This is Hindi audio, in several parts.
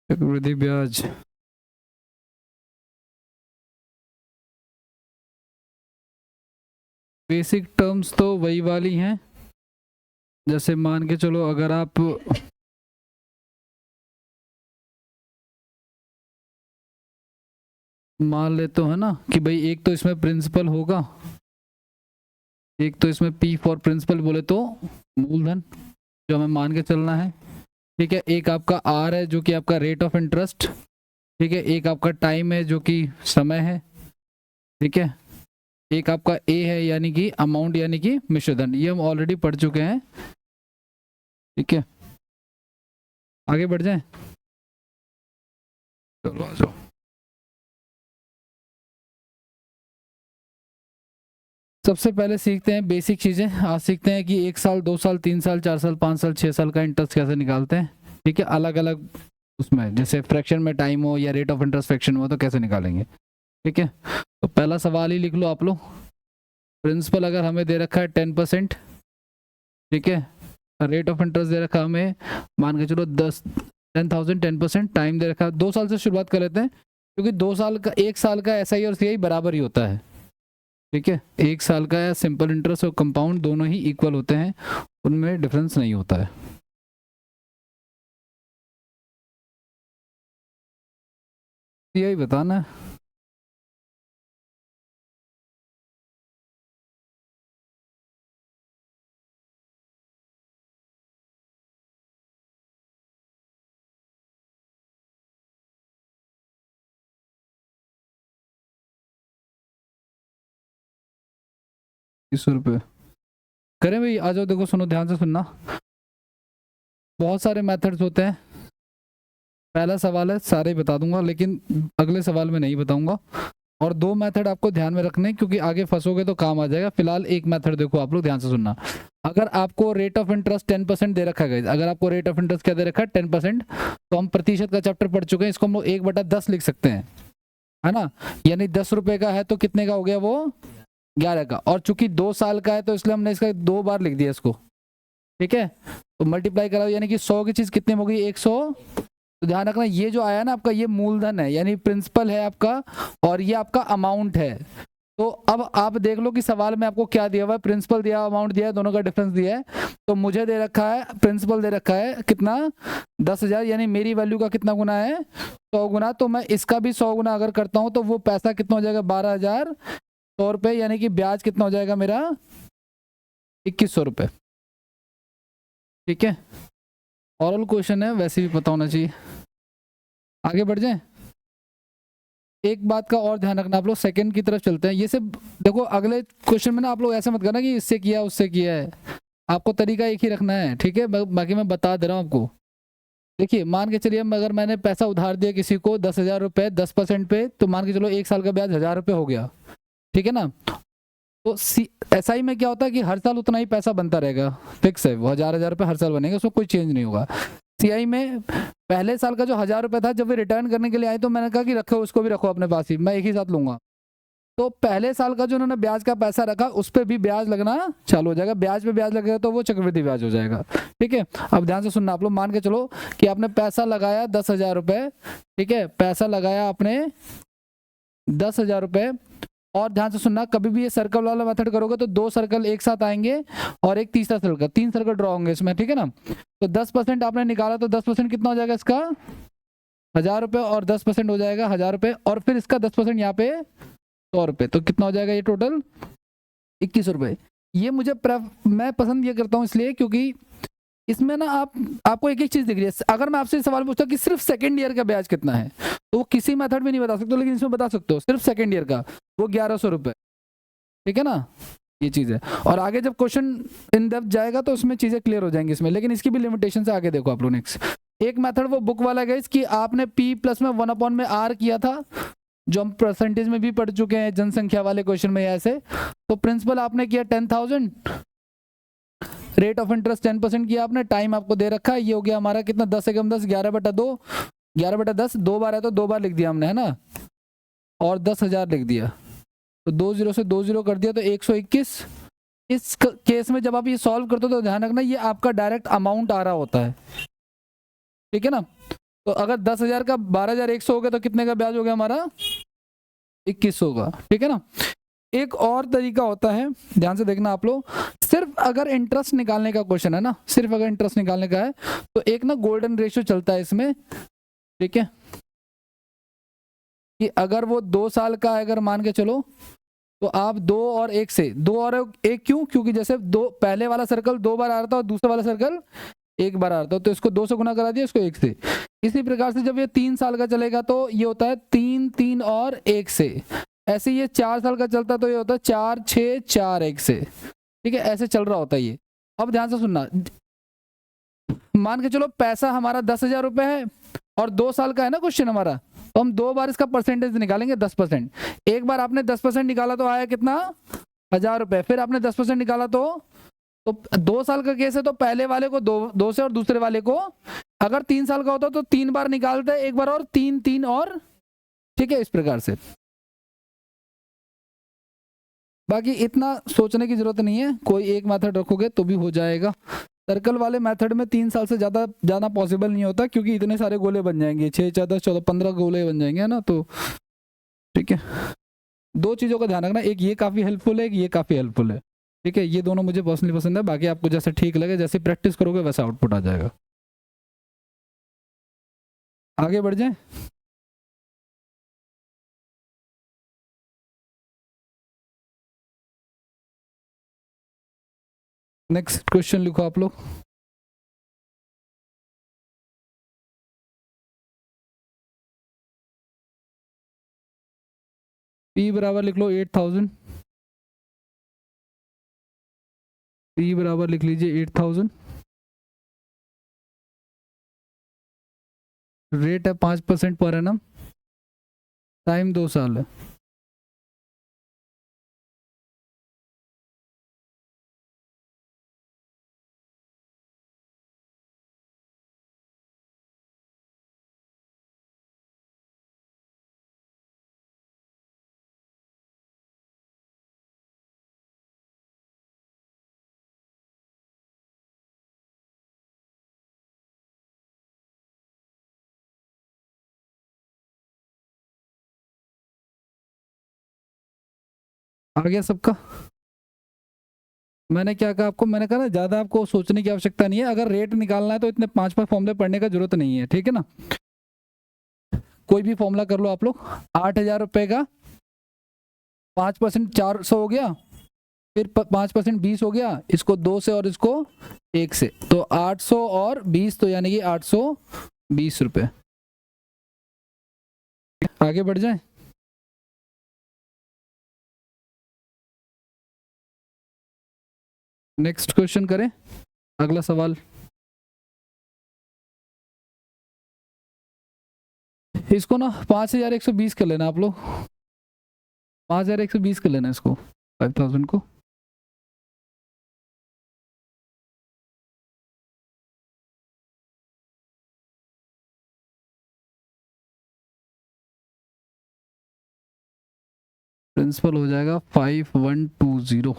चक्रवृद्धि ब्याज बेसिक टर्म्स तो वही वाली हैं। जैसे मान के चलो अगर आप मान लेते हो है ना कि भाई एक तो इसमें प्रिंसिपल होगा, एक तो इसमें पी फॉर प्रिंसिपल बोले तो मूलधन जो हमें मान के चलना है, ठीक है। एक आपका आर है जो कि आपका रेट ऑफ इंटरेस्ट, ठीक है। एक आपका टाइम है जो कि समय है, ठीक है। एक आपका ए है यानी कि अमाउंट यानी कि मिश्रधन, ये हम ऑलरेडी पढ़ चुके हैं, ठीक है। आगे बढ़ जाएं, चलो आ जाओ। सबसे पहले सीखते हैं बेसिक चीजें। आज सीखते हैं कि 1 साल 2 साल 3 साल 4 साल 5 साल 6 साल का इंटरेस्ट कैसे निकालते हैं, ठीक है। अलग अलग उसमें जैसे फ्रैक्शन में टाइम हो या रेट ऑफ इंटरेस्ट फ्रैक्शन हो तो कैसे निकालेंगे, ठीक है। तो पहला सवाल ही लिख लो आप लोग। प्रिंसिपल अगर हमें दे रखा है 10%, ठीक है। रेट ऑफ इंटरेस्ट दे रखा हमें मान के चलो 10,000 10%, टाइम दे रखा है 2 साल से शुरुआत कर लेते हैं क्योंकि 2 साल का 1 साल का एसआई और सीआई बराबर ही होता है, ठीक है। 1 साल का या सिंपल इंटरेस्ट और कंपाउंड दोनों ही इक्वल होते हैं, उनमें डिफरेंस नहीं होता है। यही बताना है। ₹30 करें भाई, आ जाओ। देखो सुनो ध्यान से सुनना, बहुत सारे मेथड्स होते हैं। पहला सवाल है, सारे बता दूंगा लेकिन अगले सवाल में नहीं बताऊंगा। और 2 मेथड आपको ध्यान में रखने क्योंकि आगे फंसोगे तो काम आ जाएगा। फिलहाल एक मेथड देखो आप लोग ध्यान से सुनना। अगर आपको रेट ऑफ इंटरेस्ट 10% दे रखा है, अगर आपको रेट ऑफ इंटरेस्ट क्या दे रखा है 10%, तो हम प्रतिशत का चैप्टर पढ़ चुके हैं, इसको हम लोग 1/10 लिख सकते हैं, है ना। यानी ₹10 का है तो कितने का हो गया वो 11 का। और चूंकि 2 साल का है तो इसलिए हमने इसका 2 बार लिख दिया इसको, ठीक है। तो मल्टीप्लाई कराओ यानी कि 100 की चीज कितने में होगी 100। तो ध्यान रखना ये जो आया ना आपका ये मूलधन है यानी प्रिंसिपल है आपका, और ये आपका अमाउंट है। तो अब आप देख लो कि सवाल में आपको क्या दिया हुआ है, प्रिंसिपल दिया अमाउंट दिया है, दोनों का डिफरेंस दिया है। तो मुझे दे रखा है प्रिंसिपल दे रखा है कितना 10,000 यानी मेरी वैल्यू का कितना गुना है 100 गुना। तो मैं इसका भी 100 गुना अगर करता हूं तो वो पैसा कितना हो जाएगा 12,100 यानी कि ब्याज कितना हो जाएगा मेरा 2,100, ठीक है। ऑरल क्वेश्चन है वैसे भी पता होना चाहिए। आगे बढ़ जाए। एक बात का और ध्यान रखना, आप लोग सेकंड की तरफ चलते हैं। ये सब देखो अगले क्वेश्चन में ना आप लोग ऐसे मत करना कि इससे किया उससे किया है, आपको तरीका एक ही रखना है, ठीक है। बाकी मैं बता दे रहा हूँ आपको। देखिए मान के चलिए अगर मैंने पैसा उधार दिया किसी को 10,000 10% पे, तो मान के चलो 1 साल का ब्याज ₹1,000 हो गया, ठीक है ना। तो एसआई में क्या होता है कि हर साल उतना ही पैसा बनता रहेगा, फिक्स है वो ₹1,000 हर साल बनेगा, उसमें कोई चेंज नहीं होगा। सीआई में पहले साल का जो ₹1,000 था जब वे रिटर्न करने के लिए आए तो मैंने कहा कि रखो उसको भी रखो अपने पास ही, मैं एक ही साथ लूंगा। तो पहले साल का जो उन्होंने ब्याज का पैसा रखा उस पर भी ब्याज लगना चालू हो जाएगा। ब्याज पे ब्याज लगेगा तो वो चक्रवृद्धि ब्याज हो जाएगा, ठीक है। अब ध्यान से सुनना आप लोग। मान के चलो कि आपने पैसा लगाया ₹10,000, ठीक है। पैसा लगाया आपने ₹10,000। और ध्यान से सुनना, कभी भी ये सर्कल वाला मेथड करोगे तो 2 सर्कल एक साथ आएंगे और एक तीसरा सर्कल, 3 सर्कल ड्रॉ होंगे इसमें, ठीक है ना। तो 10% आपने निकाला तो 10% कितना हो जाएगा इसका ₹1,000 और 10% हो जाएगा ₹1,000 और फिर इसका 10% यहाँ पे ₹100। तो कितना हो जाएगा ये टोटल ₹21। ये मुझे मैं पसंद ये करता हूँ इसलिए क्योंकि इसमें ना आपको एक एक चीज दिख रही है। अगर मैं आपसे सवाल पूछता कि सिर्फ सेकंड ईयर का ब्याज कितना है तो वो किसी मेथड में नहीं बता सकते, लेकिन इसमें बता सकते हो सिर्फ सेकंड ईयर का वो ₹1,100, ठीक है ना। ये चीज है। और आगे जब क्वेश्चन इन डेप्थ जाएगा तो उसमें चीजें क्लियर हो जाएंगी इसमें, लेकिन इसकी भी लिमिटेशन से आगे देखो आप लोग। नेक्स्ट एक मेथड वो बुक वाला है कि आपने P प्लस में 1/r किया था, जो हम परसेंटेज में भी पढ़ चुके हैं जनसंख्या वाले क्वेश्चन में ऐसे। तो प्रिंसिपल आपने किया 10,000, रेट ऑफ इंटरेस्ट 10% किया आपने, टाइम आपको दे रखा है, ये हो गया हमारा कितना 10 एकम 10 11/2, 11/10 2 बार है तो 2 बार लिख दिया हमने, है ना। और 10,000 लिख दिया तो 2 0 से 2 0 कर दिया तो 121। इस केस में जब आप ये सॉल्व करते हो तो ध्यान रखना ये आपका डायरेक्ट अमाउंट आ रहा होता है, ठीक है ना। तो अगर 10,000 का 12,100 हो गया तो कितने का ब्याज हो गया हमारा? 2100 का, ठीक है ना। एक और तरीका होता है, ध्यान से देखना आप लोग, सिर्फ अगर इंटरेस्ट निकालने का क्वेश्चन है ना, सिर्फ अगर इंटरेस्ट निकालने का है तो एक ना गोल्डन रेशियो चलता है इसमें, ठीक है, कि अगर वो 2 साल का है, अगर मान के चलो, तो आप 2 और 1 से, 2 और 1 क्यों? क्योंकि जैसे दो, पहले वाला सर्कल 2 बार आ रहा था और दूसरा वाला सर्कल 1 बार आ रहा था, तो इसको 2 से गुना करा दिया, इसको 1 से। इसी प्रकार से जब ये 3 साल का चलेगा तो ये होता है 3, 3 और 1 से। ऐसे ये 4 साल का चलता तो ये होता है 4, 6, 4, 1 से, ठीक है, ऐसे चल रहा होता है ये। अब ध्यान से सुनना, मान के चलो पैसा हमारा 10,000 रुपए है और 2 साल का है ना क्वेश्चन हमारा, तो हम 2 बार इसका परसेंटेज निकालेंगे 10%। एक बार आपने 10% निकाला तो आया कितना? 1,000 रुपए। फिर आपने 10% निकाला तो 2 साल का केस है तो पहले वाले को 2 से और दूसरे वाले को, अगर 3 साल का होता तो 3 बार निकालते, एक बार और 3, 3 और, ठीक है, इस प्रकार से। बाकी इतना सोचने की जरूरत नहीं है, कोई एक मेथड रखोगे तो भी हो जाएगा। सर्कल वाले मेथड में 3 साल से ज़्यादा जाना पॉसिबल नहीं होता, क्योंकि इतने सारे गोले बन जाएंगे, 6, 4, 10, 14, 15 गोले बन जाएंगे, है ना। तो ठीक है, 2 चीज़ों का ध्यान रखना, एक ये काफ़ी हेल्पफुल है, एक ये काफ़ी हेल्पफुल है, ठीक है। ये दोनों मुझे पर्सनली पसंद है, बाकी आपको जैसे ठीक लगे, जैसे प्रैक्टिस करोगे वैसा आउटपुट आ जाएगा। आगे बढ़ जाए। नेक्स्ट क्वेश्चन लिखो आप लोग। P बराबर लिख लो 8,000, P बराबर लिख लीजिए 8,000, रेट है 5% पर एनम, टाइम 2 साल है। आ गया सबका? मैंने क्या कहा आपको, मैंने कहा ना ज़्यादा आपको सोचने की आवश्यकता नहीं है, अगर रेट निकालना है तो इतने 5 फॉर्मूले पढ़ने का जरूरत नहीं है, ठीक है ना। कोई भी फॉर्मूला कर लो आप लोग। 8,000 रुपये का 5% 400 हो गया, फिर 5% 20 हो गया, इसको 2 से और इसको 1 से, तो 800 और 20, तो यानी कि 820 रुपये। आगे बढ़ जाए। नेक्स्ट क्वेश्चन करें, अगला सवाल। इसको ना 5,120 कर लेना आप लोग, 5,120 कर लेना इसको, 5,000 को। प्रिंसिपल हो जाएगा 5120।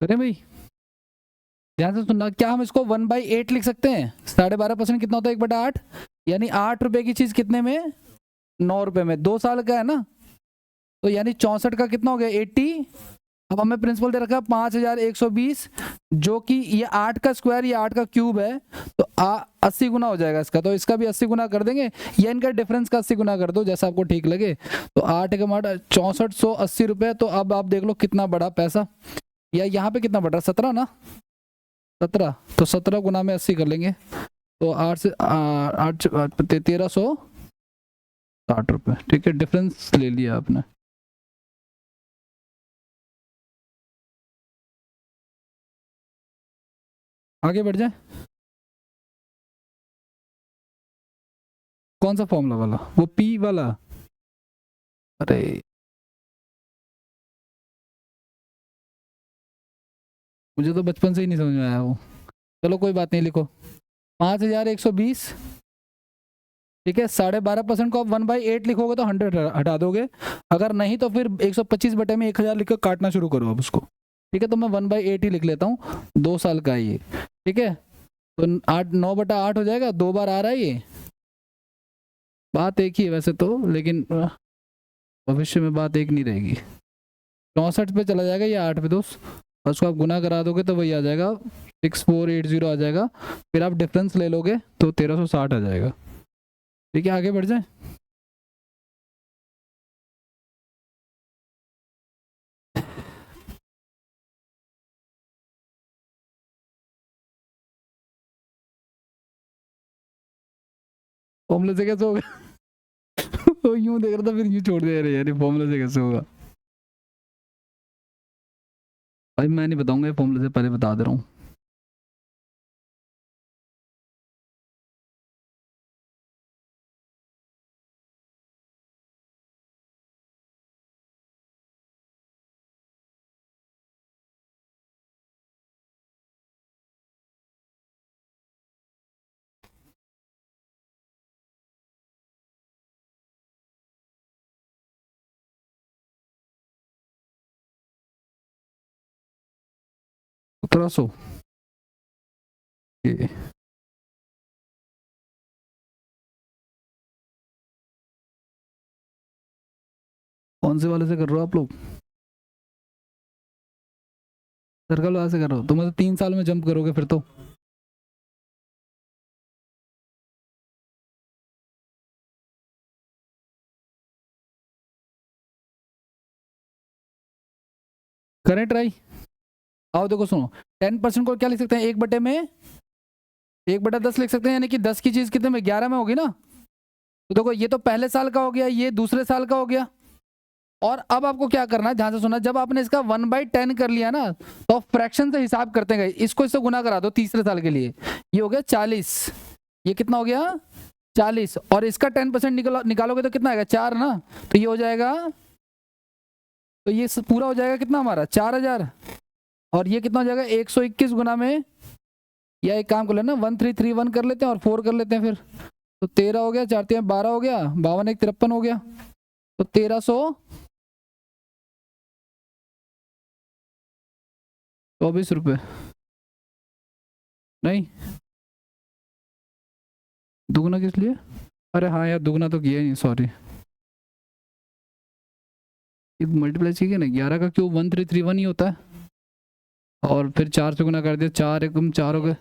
अरे भाई ध्यान से सुनना, क्या हम इसको 1/8 लिख सकते हैं? 12.5% कितना होता है 1/8, यानी 8 रुपए की चीज कितने में? 9 रुपए में। 2 साल का है ना, तो यानी 64 का कितना हो गया? 80 अब हमें प्रिंसिपल दे रखा है 5120, जो कि ये 8 का स्क्वायर, ये 8 का क्यूब है, तो 80 गुना हो जाएगा इसका, तो इसका भी 80 गुना कर देंगे, या इनका डिफरेंस का 80 गुना कर दो, जैसा आपको ठीक लगे। तो 8 का माट 6480 रुपये। तो अब आप देख लो कितना बड़ा पैसा, या यहाँ पे कितना बढ़ रहा, 17 ना, 17, तो 17 गुना में 80 कर लेंगे, तो 8 से 8 1360 रुपये। ठीक है, डिफरेंस ले लिया आपने। आगे बढ़ जाए। कौन सा फॉर्मूला वाला, वो पी वाला? अरे मुझे तो बचपन से ही नहीं समझ में आया वो। चलो कोई बात नहीं, लिखो 5120। ठीक है, 12.5% को आप 1/8 लिखोगे तो 100 हटा दोगे, अगर नहीं तो फिर 125 बटे में 1000 लिख कर काटना शुरू करो अब उसको। ठीक है, तो मैं 1/8 ही लिख लेता हूँ, 2 साल का है ये। ठीक है, तो 9/8 हो जाएगा, 2 बार आ रहा है ये। बात एक ही है वैसे तो, लेकिन भविष्य में बात एक नहीं रहेगी। 64 पे चला जाएगा ये 8 पे दोस्त, और उसको आप गुना करा दोगे तो वही आ जाएगा, 6480 आ जाएगा। फिर आप डिफरेंस ले लोगे तो 1360 आ जाएगा। ठीक है, आगे बढ़ जाए। फॉर्मूले से कैसे होगा? वो यूं देख रहा था, फिर यूं छोड़ दे रहे यार, ये फॉर्मूले से कैसे होगा? भाई मैं नहीं बताऊंगा, ये फॉर्मूले से पहले बता दे रहा हूँ। सत्रह सौ। कौन से वाले से कर रहे हो आप लोग? सर्कल वाले से कर रहे हो तो मतलब 3 साल में जंप करोगे फिर तो। करें ट्राई। आओ देखो सुनो, 10% को क्या लिख सकते हैं, 1/10 लिख सकते हैं, यानी कि 10 की चीज कितने में, 11 में होगी ना। तो देखो ये तो पहले साल का हो गया, ये दूसरे साल का हो गया। और अब आपको क्या करना है, ध्यान से सुना, जब आपने इसका 1/10 कर लिया ना, तो फ्रैक्शन से हिसाब करते गए, इसको इससे गुना करा दो तीसरे साल के लिए, ये हो गया 40। ये कितना हो गया, 40, और इसका 10% निकालोगे तो कितना आएगा, 4 ना। तो ये हो जाएगा, तो ये पूरा हो जाएगा कितना हमारा, 4000। और ये कितना हो जाएगा, 121 गुना में, या एक काम कर लेना 1331 कर लेते हैं और 4 कर लेते हैं फिर। तो 13 हो गया, 4 3 12 हो गया, 52 1 53 हो गया, तो 1324 रुपये। नहीं, दुगना किस लिए? अरे हाँ यार, दुगना तो किया ही नहीं, सॉरी। मल्टीप्लाई चाहिए ना, 11 का क्यूब 1331 ही होता है, और फिर 4 से गुना कर दिया, 4 एकम 4 हो गए।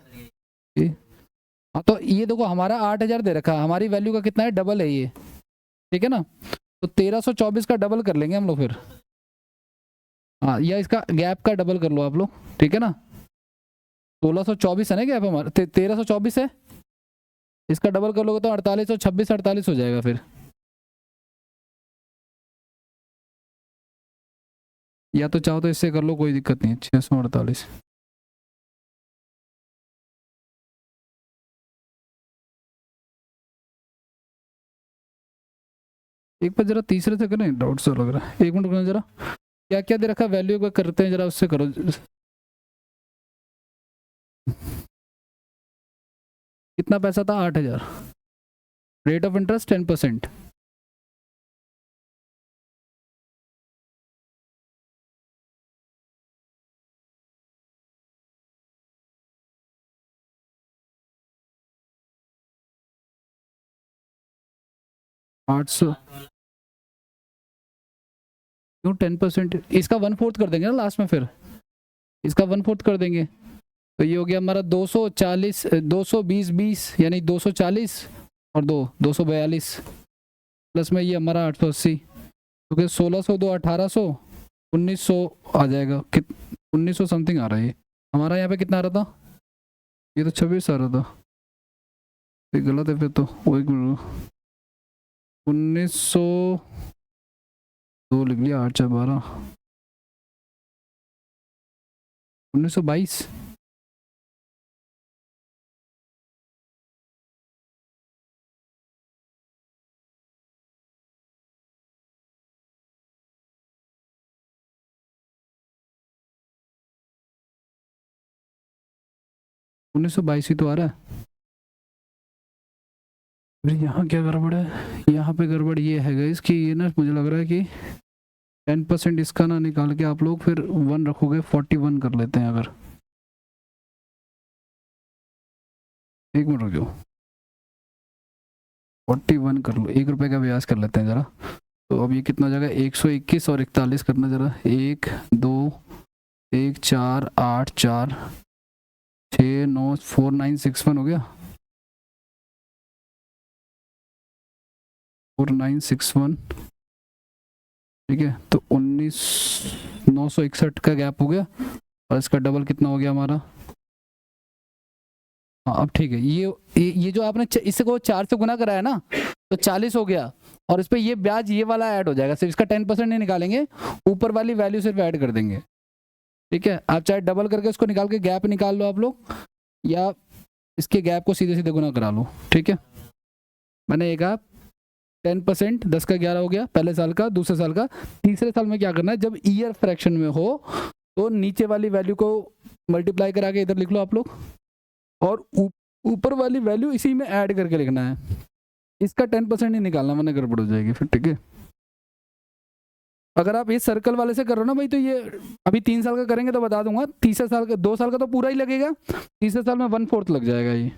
हाँ, तो ये देखो हमारा 8000 दे रखा है, हमारी वैल्यू का कितना है, डबल है ये। ठीक है ना, तो 1324 का डबल कर लेंगे हम लोग फिर। हाँ, या इसका गैप का डबल कर लो आप लोग। ठीक है ना, 1624 है ना गैप हमारा, 1324 है, इसका डबल कर लोगे तो 48 और 26 48 हो जाएगा फिर। या तो चाहो तो इससे कर लो, कोई दिक्कत नहीं है, 648। एक बार जरा तीसरे से करें, डाउट सा लग रहा है, 1 मिनट रुकना जरा। क्या क्या दे रखा है, वैल्यू एक बार करते हैं जरा, उससे करो। कितना पैसा था, 8000। Rate of interest 10%। 800। क्यों 10%? इसका 1/4 कर देंगे ना लास्ट में, फिर इसका 1/4 कर देंगे, तो ये हो गया हमारा 240, 220 20 यानी 240 और 242 प्लस में ये हमारा 880, क्योंकि 1600 2 1800 1900 आ जाएगा। 1900 समथिंग आ रहा है ये हमारा। यहाँ पे कितना आ रहा था? ये तो 26 आ रहा था, ये गलत है फिर तो। वो 1900 2 लिख लिया, 8 4 12 1922। उन्नीस सौ बाईस ही तो आ रहा है। फिर यहाँ क्या गड़बड़ है? यहाँ पे गड़बड़ ये है गाइस कि ये ना मुझे लग रहा है कि 10% इसका ना निकाल के आप लोग फिर 1 रखोगे, 41 कर लेते हैं अगर। एक मिनट रुको, 41 कर लो, 1 रुपए का ब्याज कर लेते हैं जरा। तो अब ये कितना हो जाएगा? 121 और 41 करना जरा। 1 2 1 4 8 4 6 9 4961 हो गया। 4961 ठीक है। तो 961 का गैप हो गया, और इसका डबल कितना हो गया हमारा? हाँ अब ठीक है। ये जो आपने इससे को 4 से गुना कराया ना, तो 40 हो गया, और इस पे ये ब्याज ये वाला ऐड हो जाएगा। सिर्फ इसका 10% नहीं निकालेंगे, ऊपर वाली वैल्यू सिर्फ ऐड कर देंगे। ठीक है, आप चाहे डबल करके इसको निकाल के गैप निकाल लो आप लोग, या इसके गैप को सीधे सीधे गुना करा लो। ठीक है, मैंने एक आप 10%, 10 का 11 हो गया पहले साल का, दूसरे साल का। तीसरे साल में क्या करना है, जब ईयर फ्रैक्शन में हो तो नीचे वाली वैल्यू को मल्टीप्लाई करा के इधर लिख लो आप लोग, और ऊपर वाली वैल्यू इसी में ऐड करके लिखना है। इसका 10% नहीं निकालना, वरना गड़बड़ हो जाएगी फिर। ठीक है, अगर आप इस सर्कल वाले से कर रहे हो ना भाई, तो ये अभी 3 साल का करेंगे तो बता दूंगा, तीसरे साल का 2 साल का तो पूरा ही लगेगा, तीसरे साल में 1/4 लग जाएगा ये।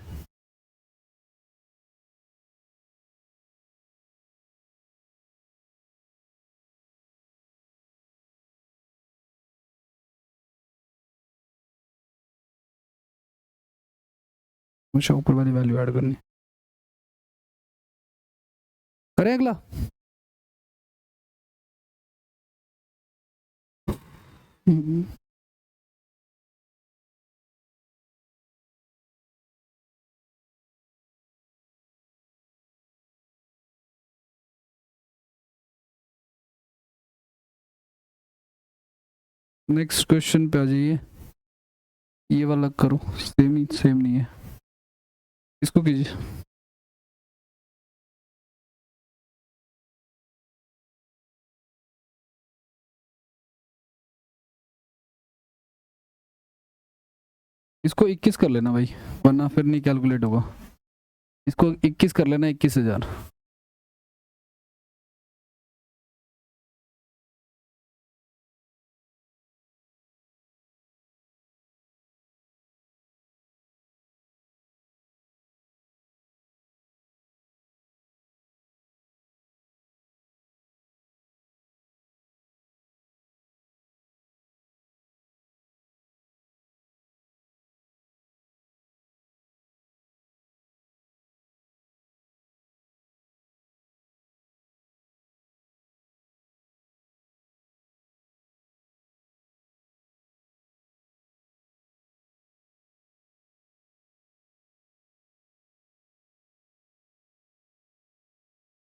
मुझे ऊपर वाली वैल्यू ऐड करनी। करें अगला। नेक्स्ट क्वेश्चन पे आ जाइए। ये वाला करो, सेम नहीं है, इसको कीजिए। इसको 21 कर लेना भाई, वरना फिर नहीं कैलकुलेट होगा। इसको 21 कर लेना, 21,000।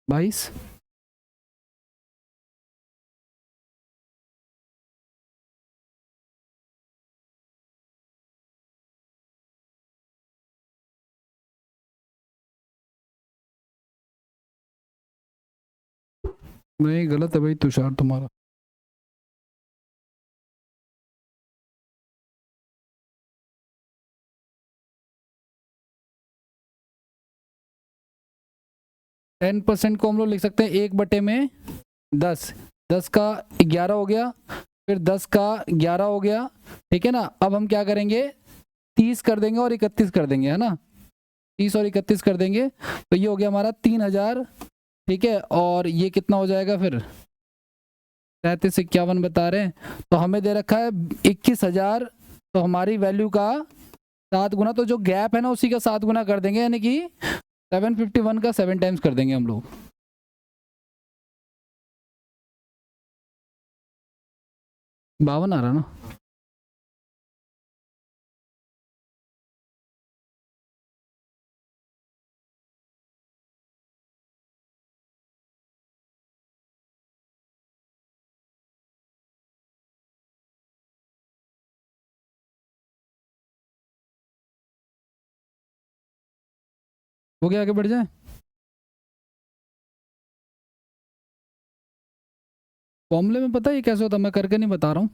बाईस। नहीं गलत है भाई तुषार तुम्हारा। टेन परसेंट को हम लोग लिख सकते हैं 1/10। 10 का 11 हो गया, फिर 10 का 11 हो गया। ठीक है ना, अब हम क्या करेंगे, 30 कर देंगे और 31 कर देंगे, है ना। 30 और 31 कर देंगे, तो ये हो गया हमारा 3,000। ठीक है, और ये कितना हो जाएगा फिर, 3351 बता रहे हैं, तो हमें दे रखा है 21,000, तो हमारी वैल्यू का 7 गुना, तो जो गैप है ना उसी का 7 गुना कर देंगे, यानी कि 751 का 7 टाइम्स कर देंगे हम लोग। 52 आ रहा ना। हो गया, आगे बढ़ जाए। फॉर्मूले में पता है ये कैसे होता है, मैं करके नहीं बता रहा हूँ,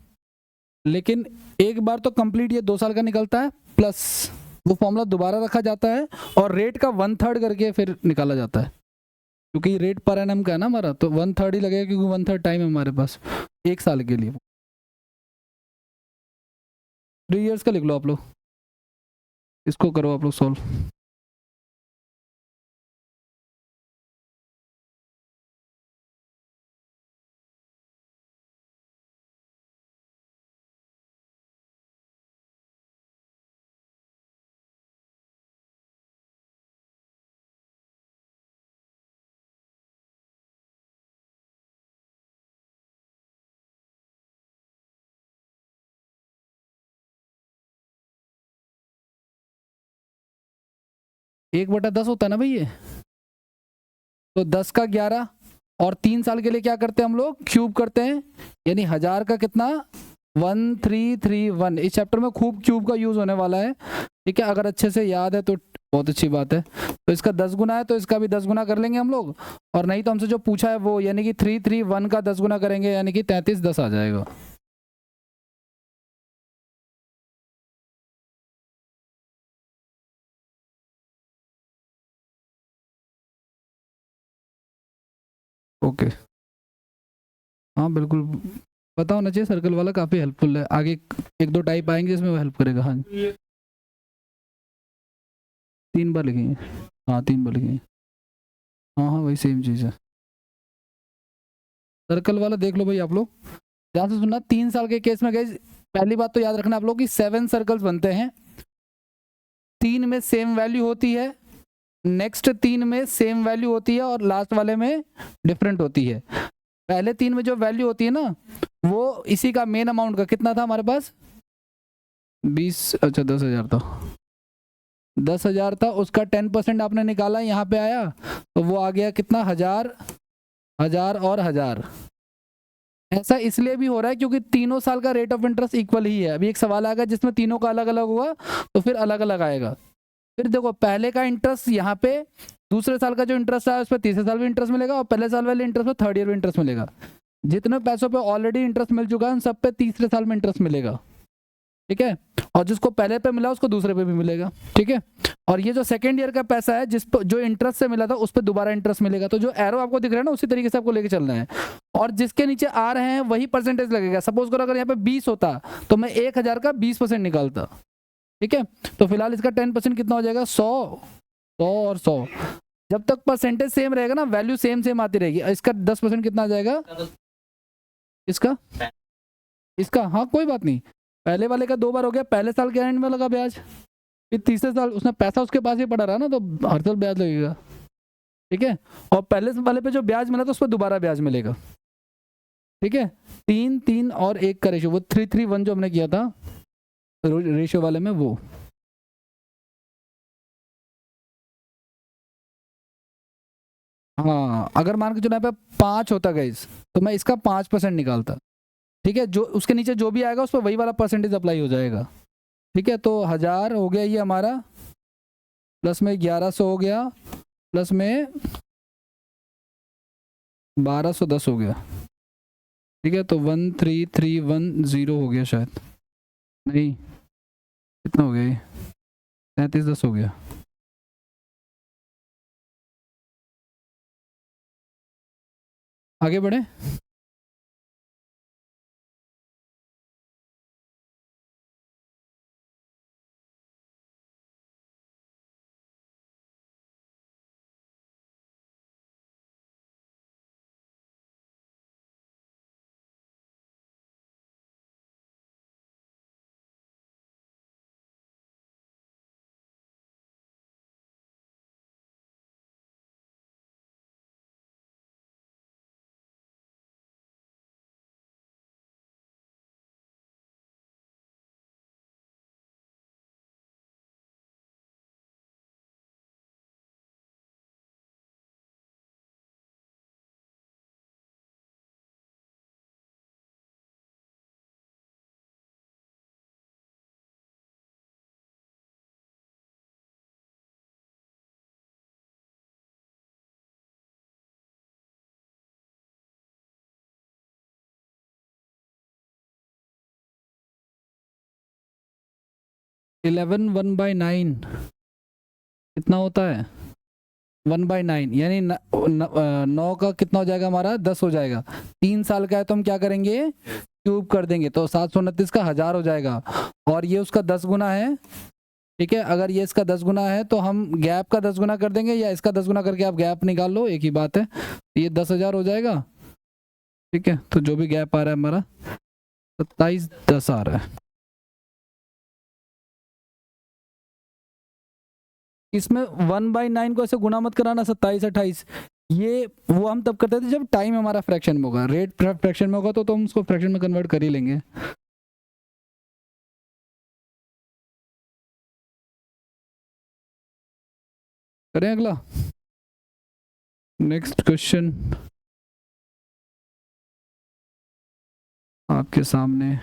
लेकिन एक बार तो कंप्लीट ये 2 साल का निकलता है, प्लस वो फॉर्मूला दोबारा रखा जाता है और रेट का 1/3 करके फिर निकाला जाता है, क्योंकि रेट पर एनम का है ना हमारा, तो 1/3 ही लगेगा, क्योंकि 1/3 टाइम है हमारे पास 1 साल के लिए। 3 इयर्स का लिख लो आप लोग, इसको करो आप लोग सॉल्व। एक बटा 10 होता है ना भाई ये, तो 10 का 11, और 3 साल के लिए क्या करते हैं हम लोग, क्यूब करते हैं, यानी 1000 का कितना, 1331। इस चैप्टर में खूब क्यूब का यूज होने वाला है, ठीक है, अगर अच्छे से याद है तो बहुत अच्छी बात है। तो इसका 10 गुना है, तो इसका भी 10 गुना कर लेंगे हम लोग, और नहीं तो हमसे जो पूछा है वो, यानी कि 331 का 10 गुना करेंगे, यानी कि 3310 आ जाएगा। ओके, हाँ बिल्कुल, पता होना चाहिए, सर्कल वाला काफ़ी हेल्पफुल है, आगे एक दो टाइप आएंगे जिसमें वो हेल्प करेगा। हाँ, 3 बार लिखेंगे, हाँ 3 बार लिखेंगे, हाँ हाँ वही सेम चीज़ है। सर्कल वाला देख लो भाई आप लोग, ध्यान से सुनना। 3 साल के केस में गए, पहली बात तो याद रखना आप लोग कि 7 सर्कल्स बनते हैं, 3 में सेम वैल्यू होती है, नेक्स्ट 3 में सेम वैल्यू होती है, और लास्ट वाले में डिफरेंट होती है। पहले 3 में जो वैल्यू होती है ना, वो इसी का मेन अमाउंट का कितना था हमारे पास, 20, अच्छा 10,000 था, 10,000 था, उसका 10% आपने निकाला, यहाँ पे आया, तो वो आ गया कितना, 1000, 1000 और 1000। ऐसा इसलिए भी हो रहा है क्योंकि तीनों साल का रेट ऑफ इंटरेस्ट इक्वल ही है। अभी एक सवाल आएगा जिसमें तीनों का अलग अलग होगा, तो फिर अलग अलग आएगा। फिर देखो, पहले का इंटरेस्ट यहाँ पे, दूसरे साल का जो इंटरेस्ट है उस पर तीसरे साल भी इंटरेस्ट मिलेगा, और पहले साल वाले इंटरेस्ट में थर्ड ईयर में इंटरेस्ट मिलेगा। जितने पैसों पे ऑलरेडी इंटरेस्ट मिल चुका है उन सब पे तीसरे साल में इंटरेस्ट मिलेगा, ठीक है, और जिसको पहले पे मिला उसको दूसरे पे भी मिलेगा, ठीक है। और ये जो सेकेंड ईयर का पैसा है, जिस पर जो इंटरेस्ट से मिला था उस पर दोबारा इंटरेस्ट मिलेगा, तो जो एरो आपको दिख रहा है ना उसी तरीके से आपको लेके चलना है, और जिसके नीचे आ रहे हैं वही परसेंटेज लगेगा। सपोज करो अगर यहाँ पे 20 होता तो मैं 1000 का 20% निकालता, ठीक है। तो फिलहाल इसका 10% कितना हो जाएगा, 100, 100 और 100। जब तक परसेंटेज सेम रहेगा ना, वैल्यू सेम सेम आती रहेगी। इसका 10% कितना आ जाएगा, इसका, इसका, हाँ कोई बात नहीं, पहले वाले का 2 बार हो गया, पहले साल के एंड में लगा ब्याज, फिर तीसरे साल उसने पैसा उसके पास ही पड़ा रहा ना, तो हर साल ब्याज लगेगा, ठीक है। और पहले वाले पे जो ब्याज मिला तो उस पर दोबारा ब्याज मिलेगा, ठीक है। 3 3 और 1 का रेशियो, वो 3 3 1 जो हमने किया था रेशियो वाले में, वो। हाँ, अगर मान के चलो यहाँ पे 5 होता गाइस, तो मैं इसका 5% निकालता, ठीक है। जो उसके नीचे जो भी आएगा उस पर वही वाला परसेंटेज अप्लाई हो जाएगा, ठीक है। तो 1000 हो गया ये हमारा, प्लस में 1100 हो गया, प्लस में 1210 हो गया, ठीक है। तो 13310 हो गया शायद, नहीं कितना हो गया ये, 3310 हो गया। आगे बढ़े। 11 1/9 कितना होता है? 1/9 यानी 9 का कितना हो जाएगा हमारा? 10 हो जाएगा। 3 साल का है तो हम क्या करेंगे? क्यूब कर देंगे, तो 729 का 1000 हो जाएगा। और ये उसका 10 गुना है, ठीक है। अगर ये इसका 10 गुना है तो हम गैप का 10 गुना कर देंगे, या इसका 10 गुना करके आप गैप निकाल लो, एक ही बात है। ये 10,000 हो जाएगा, ठीक है। तो जो भी गैप आ रहा है हमारा 2710 आ रहा है। इसमें 1/9 को ऐसे गुना मत कराना, 27 28। ये वो हम तब करते थे जब टाइम हमारा फ्रैक्शन में होगा, रेट फ्रैक्शन में होगा तो हम उसको फ्रैक्शन में कन्वर्ट कर ही लेंगे। करें अगला, नेक्स्ट क्वेश्चन आपके सामने।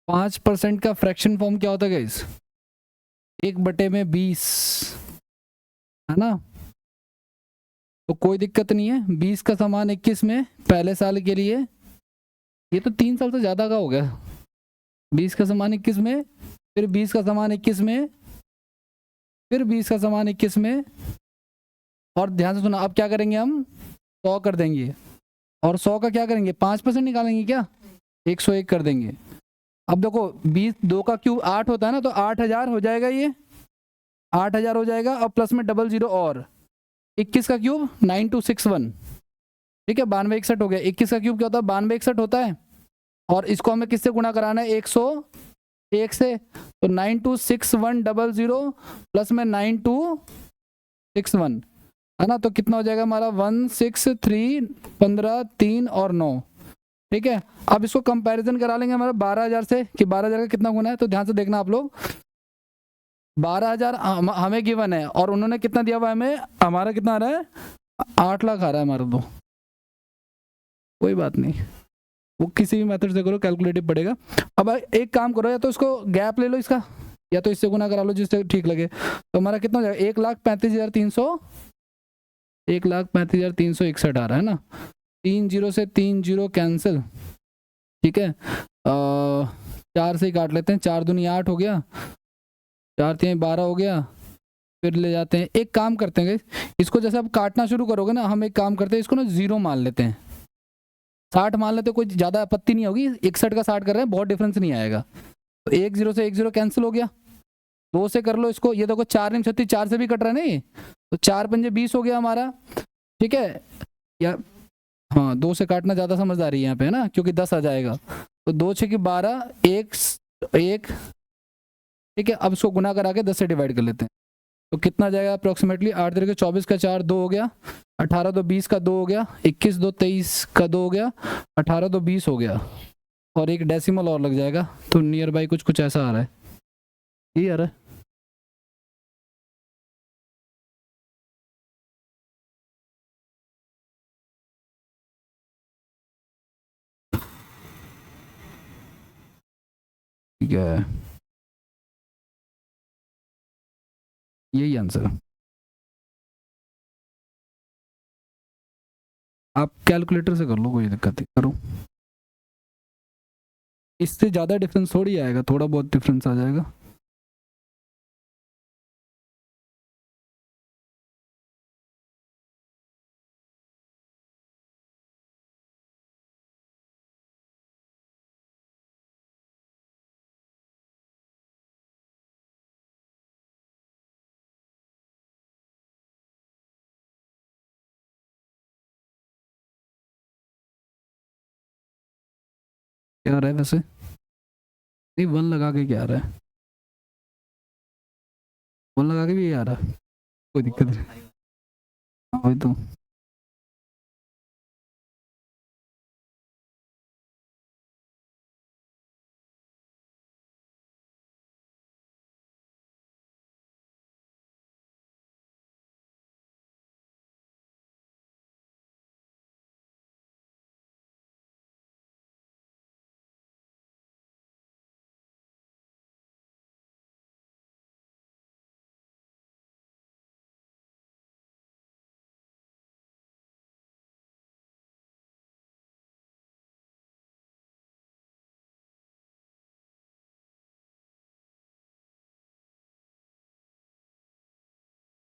पाँच परसेंट का फ्रैक्शन फॉर्म क्या होता है गाइस? 1/20, है ना। तो कोई दिक्कत नहीं है, 20 का समान 21 में पहले साल के लिए, ये तो 3 साल से ज़्यादा का हो गया। 20 का समान 21 में, फिर 20 का समान 21 में, फिर 20 का समान 21 में। और ध्यान से सुना, अब क्या करेंगे हम? 100 कर देंगे। और 100 का क्या करेंगे? 5% निकालेंगे क्या? 101 कर देंगे। अब देखो 20, 2 का क्यूब 8 होता है ना, तो 8000 हो जाएगा, ये 8000 हो जाएगा। अब प्लस में डबल जीरो, और 21 का क्यूब 9261, ठीक है, 9261 हो गया। 21 का क्यूब क्या होता है? 9261 होता है। और इसको हमें किससे गुणा कराना है? 101 से। तो 926100 प्लस में 9261, है ना। तो कितना हो जाएगा हमारा? 163, 15, 3 और 9, ठीक है। अब इसको कंपैरिजन करा लेंगे हमारा 12000 से, कि 12000 का कितना गुना है। तो ध्यान से देखना आप लोग, 12000 हमें गिवन है, और उन्होंने कितना दिया हुआ हमें? हमारा कितना आ रहा है? 8 लाख आ रहा है हमारा। तो कोई बात नहीं, वो किसी भी मेथड से करो, कैलकुलेटिव पड़ेगा। अब एक काम करो, या तो इसको गैप ले लो इसका, या तो इससे गुना करा लो, जिससे ठीक लगे। तो हमारा कितना हो जाएगा? 1,35,300, 1,35,361 आ रहा है ना। 3 जीरो से 3 जीरो कैंसिल, ठीक है। 4 से ही काट लेते हैं, 4 दूनी 8 हो गया, 4 3 12 हो गया। फिर ले जाते हैं, एक काम करते हैं इसको, जैसे आप काटना शुरू करोगे ना, हम एक काम करते हैं, इसको ना 0 मान लेते हैं, 60 मान लेते हैं, कोई ज़्यादा आपत्ति नहीं होगी। 61 का 60 कर रहे हैं, बहुत डिफरेंस नहीं आएगा। तो 1 0 से 1 0 कैंसिल हो गया। 2 से कर लो इसको, ये देखो 4 नहीं 36, 4 से भी कट रहा है ना ये, तो 4 पंजे 20 हो गया हमारा, ठीक है। या हाँ, 2 से काटना ज़्यादा समझदारी है यहाँ पे, है ना, क्योंकि 10 आ जाएगा। तो 2 6 की 12, 1 1, ठीक है। अब इसको गुना करा के 10 से डिवाइड कर लेते हैं। तो कितना जाएगा अप्रोक्सीमेटली? 8 तरीके 24 का 4 2 हो गया, 18 2 20 का 2 हो गया, 21 2 23 का 2 हो गया, 18 2 20 हो गया, और एक डेसिमल और लग जाएगा। तो नियर बाई कुछ कुछ ऐसा आ रहा है, ये आ रहा है। ठीक है, यही आंसर। आप कैलकुलेटर से कर लो, कोई दिक्कत नहीं, करो। इससे ज़्यादा डिफरेंस थोड़ी आएगा, थोड़ा बहुत डिफरेंस आ जाएगा। क्या आ रहा है वैसे? नहीं, वन लगा के क्या आ रहा है? वन लगा के भी ये आ रहा है, कोई दिक्कत नहीं। हाँ वही तो।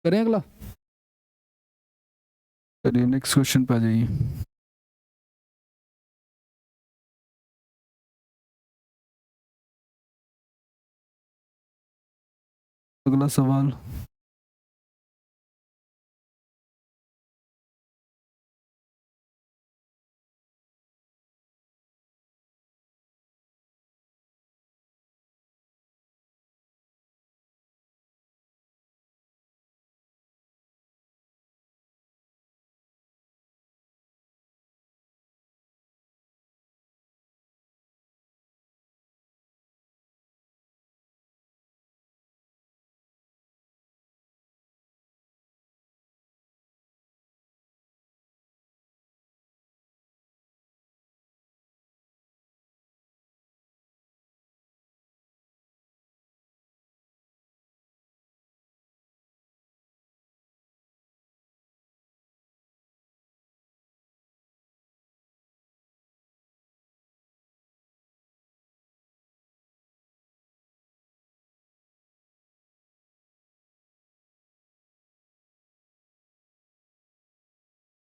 करें अगला, चलिए नेक्स्ट क्वेश्चन पे आ जाइए। अगला सवाल।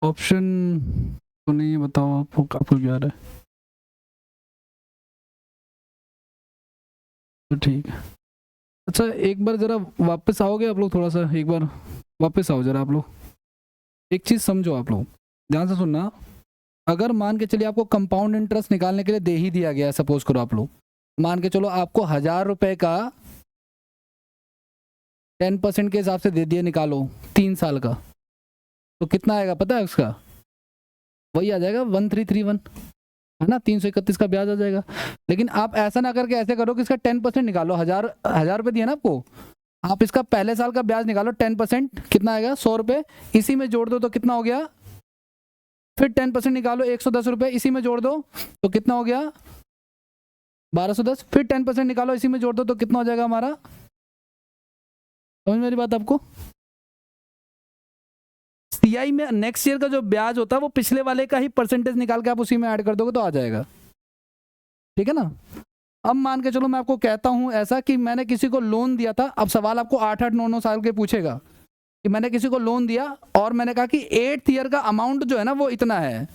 ऑप्शन तो नहीं, बताओ आपको क्या आ रहा है? तो ठीक है। अच्छा एक बार जरा वापस आओगे आप लोग, थोड़ा सा एक बार वापस आओ जरा आप लोग। एक चीज समझो आप लोग, ध्यान से सुनना। अगर मान के चलिए आपको कंपाउंड इंटरेस्ट निकालने के लिए दे ही दिया गया है, सपोज करो आप लोग, मान के चलो आपको 1,000 रुपए का 10% के हिसाब से दे दिया, निकालो 3 साल का, तो कितना आएगा पता है उसका? वही आ जाएगा 1331, है ना, 331 का ब्याज आ जाएगा। लेकिन आप ऐसा ना करके ऐसे करो कि इसका 10% निकालो। 1,000 रुपये दिया ना आपको, आप इसका पहले साल का ब्याज निकालो 10%, कितना आएगा? 100 रुपये, इसी में जोड़ दो तो कितना हो गया? फिर 10% निकालो 110 रुपये, इसी में जोड़ दो तो कितना हो गया? 1,210। फिर 10% निकालो, इसी में जोड़ दो तो कितना हो जाएगा हमारा? समझ मेरी बात आपको? सीआई में नेक्स्ट ईयर का जो ब्याज होता है वो पिछले वाले का ही परसेंटेज निकाल के आप उसी में ऐड कर दोगे तो आ जाएगा, ठीक है ना। अब मान के चलो मैं आपको कहता हूं ऐसा कि मैंने किसी को लोन दिया था, अब सवाल आपको 8-8, 9-9 साल के पूछेगा कि मैंने किसी को लोन दिया और मैंने कहा कि 8th ईयर का अमाउंट जो है ना वो इतना है,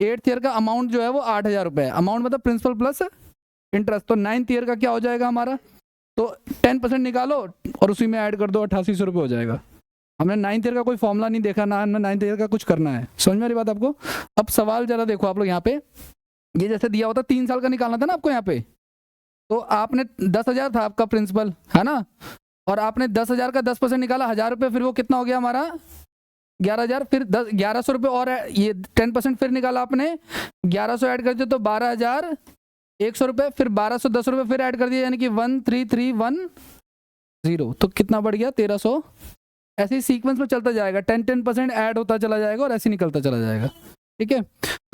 8th ईयर का अमाउंट जो है वो 8,000 रुपये, अमाउंट मतलब प्रिंसिपल प्लस इंटरेस्ट, तो 9th ईयर का क्या हो जाएगा हमारा? तो 10% निकालो और उसी में ऐड कर दो, 8,800 रुपये हो जाएगा। हमने 9th ईयर का कोई फॉर्मूला नहीं देखा ना, हमने 9th ईयर का कुछ करना है। समझ में आ रही बात आपको? अब सवाल जरा देखो आप लोग, यहाँ पे ये जैसे दिया होता 3 साल का निकालना था ना आपको यहाँ पे, तो आपने 10,000 था आपका प्रिंसिपल, है ना, और आपने 10,000 का 10% निकाला 1,000 रुपये, फिर वो कितना हो गया हमारा? 11,000। फिर 1,100 रुपये और ये 10% फिर निकाला आपने, 1,100 ऐड कर दिया तो 12,100 रुपये, फिर 1,210 रुपये फिर ऐड कर दिया, यानी कि 13,310, तो कितना बढ़ गया? 1,300। ऐसे ही सीक्वेंस में चलता जाएगा, 10% ऐड होता चला जाएगा और ऐसे निकलता चला जाएगा, ठीक है।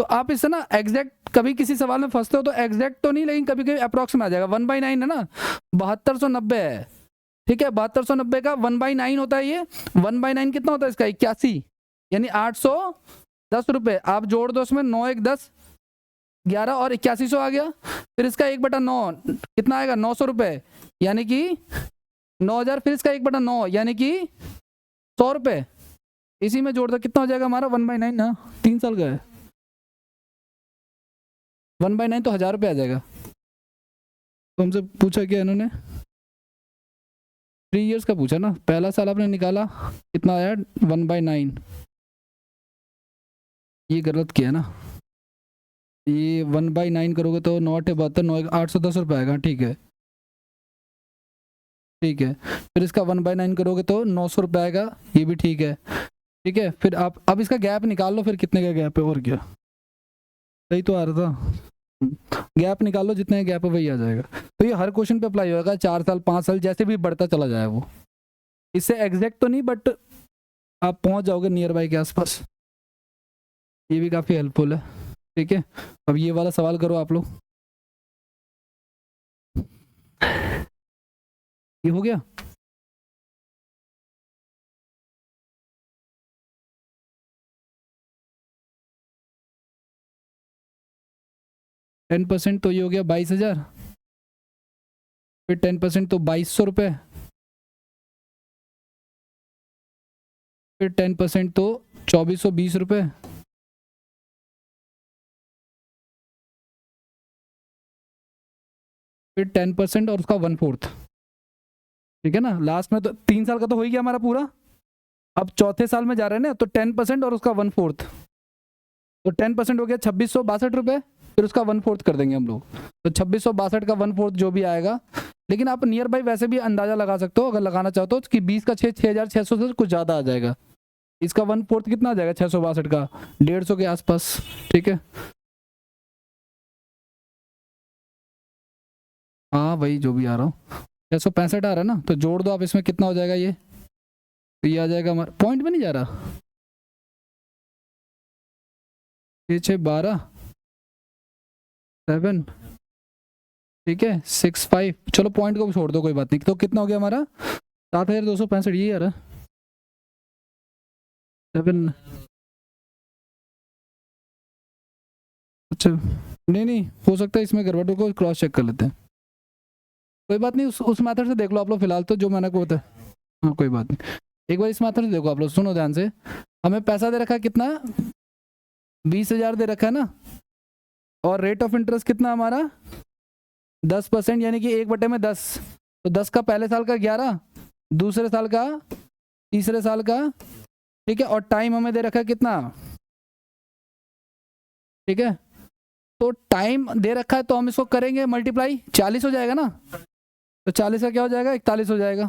तो आप इससे ना एग्जैक्ट कभी किसी सवाल में फंसते हो तो एग्जैक्ट तो नहीं, लेकिन कभी कभी अप्रोक्स में आ जाएगा। 1/9 है ना, 7290 है, ठीक है। 7290 का 1/9 होता है ये। 1/9 कितना होता है इसका? 81, यानी 810 रुपये। आप जोड़ दो उसमें, 9 1 10 11 और 8100 आ गया। फिर इसका 1/9 कितना आएगा? 900 रुपये, यानी कि 9000। फिर इसका 1/9 यानी कि 100 रुपये। इसी में जोड़ दो, कितना हो जाएगा हमारा? 1/9 ना, 3 साल का है। 1/9 तो 1000 रुपये आ जाएगा। तो हमसे पूछा क्या इन्होंने? 3 ईयर्स का पूछा ना। पहला साल आपने निकाला, कितना आया? 1/9। ये गलत किया ना, ये 1/9 करोगे तो 9 8 72 9 810 रुपये आएगा, ठीक है, ठीक है। फिर इसका 1/9 करोगे तो 900 रुपये आएगा, ये भी ठीक है, ठीक है। फिर आप अब इसका गैप निकाल लो, फिर कितने का गैप है, और क्या। सही तो आ रहा था, गैप निकाल लो, जितने गैप है वही आ जाएगा। तो ये हर क्वेश्चन पे अप्लाई होगा, 4 साल 5 साल जैसे भी बढ़ता चला जाए वो। इससे एग्जैक्ट तो नहीं, बट आप पहुंच जाओगे नियर बाई के आसपास। ये भी काफ़ी हेल्पफुल है, ठीक है। अब ये वाला सवाल करो आप लोग। ये हो गया। टेन परसेंट तो ये हो गया 22,000। फिर 10% तो 2200 रुपये। फिर 10% तो 2420 रुपये। फिर 10% और उसका 1/4, ठीक है ना। लास्ट में तो 3 साल का तो हो ही गया हमारा पूरा। अब चौथे साल में जा रहे हैं ना, तो 10% और उसका 1/4, तो 10% हो गया 2662 रुपये। फिर उसका 1/4 कर देंगे हम लोग, तो 2662 का 1/4 जो भी आएगा। लेकिन आप नियर बाई वैसे भी अंदाजा लगा सकते हो, अगर लगाना चाहते हो कि 20 का 6600 से कुछ ज़्यादा आ जाएगा। इसका 1/4 कितना आ जाएगा? 662 का 150 के आसपास, ठीक है। हाँ वही जो भी आ रहा हूँ, 665 आ रहा है ना, तो जोड़ दो आप इसमें, कितना हो जाएगा ये? तो ये आ जाएगा हमारा, पॉइंट में नहीं जा रहा, 6 6 12 7, ठीक है, 6 5। चलो पॉइंट को छोड़ दो, कोई बात नहीं। तो कितना हो गया हमारा? 7265, ये आ रहा 7। अच्छा नहीं नहीं, हो सकता है इसमें गड़बड़ को क्रॉस चेक कर लेते हैं, कोई बात नहीं। उस मेथड से देख लो आप लोग फिलहाल, तो जो मैंने को होता है। हाँ कोई बात नहीं, एक बार इस मेथड से देखो आप लोग, सुनो ध्यान से। हमें पैसा दे रखा है कितना? 20,000 दे रखा है ना, और रेट ऑफ इंटरेस्ट कितना हमारा? 10%, यानी कि 1/10। तो 10 का पहले साल का 11, दूसरे साल का, तीसरे साल का, ठीक है। और टाइम हमें दे रखा है कितना? ठीक है, तो टाइम दे रखा है, तो हम इसको करेंगे मल्टीप्लाई, 40 हो जाएगा ना। तो 40 का क्या हो जाएगा? 41 हो जाएगा।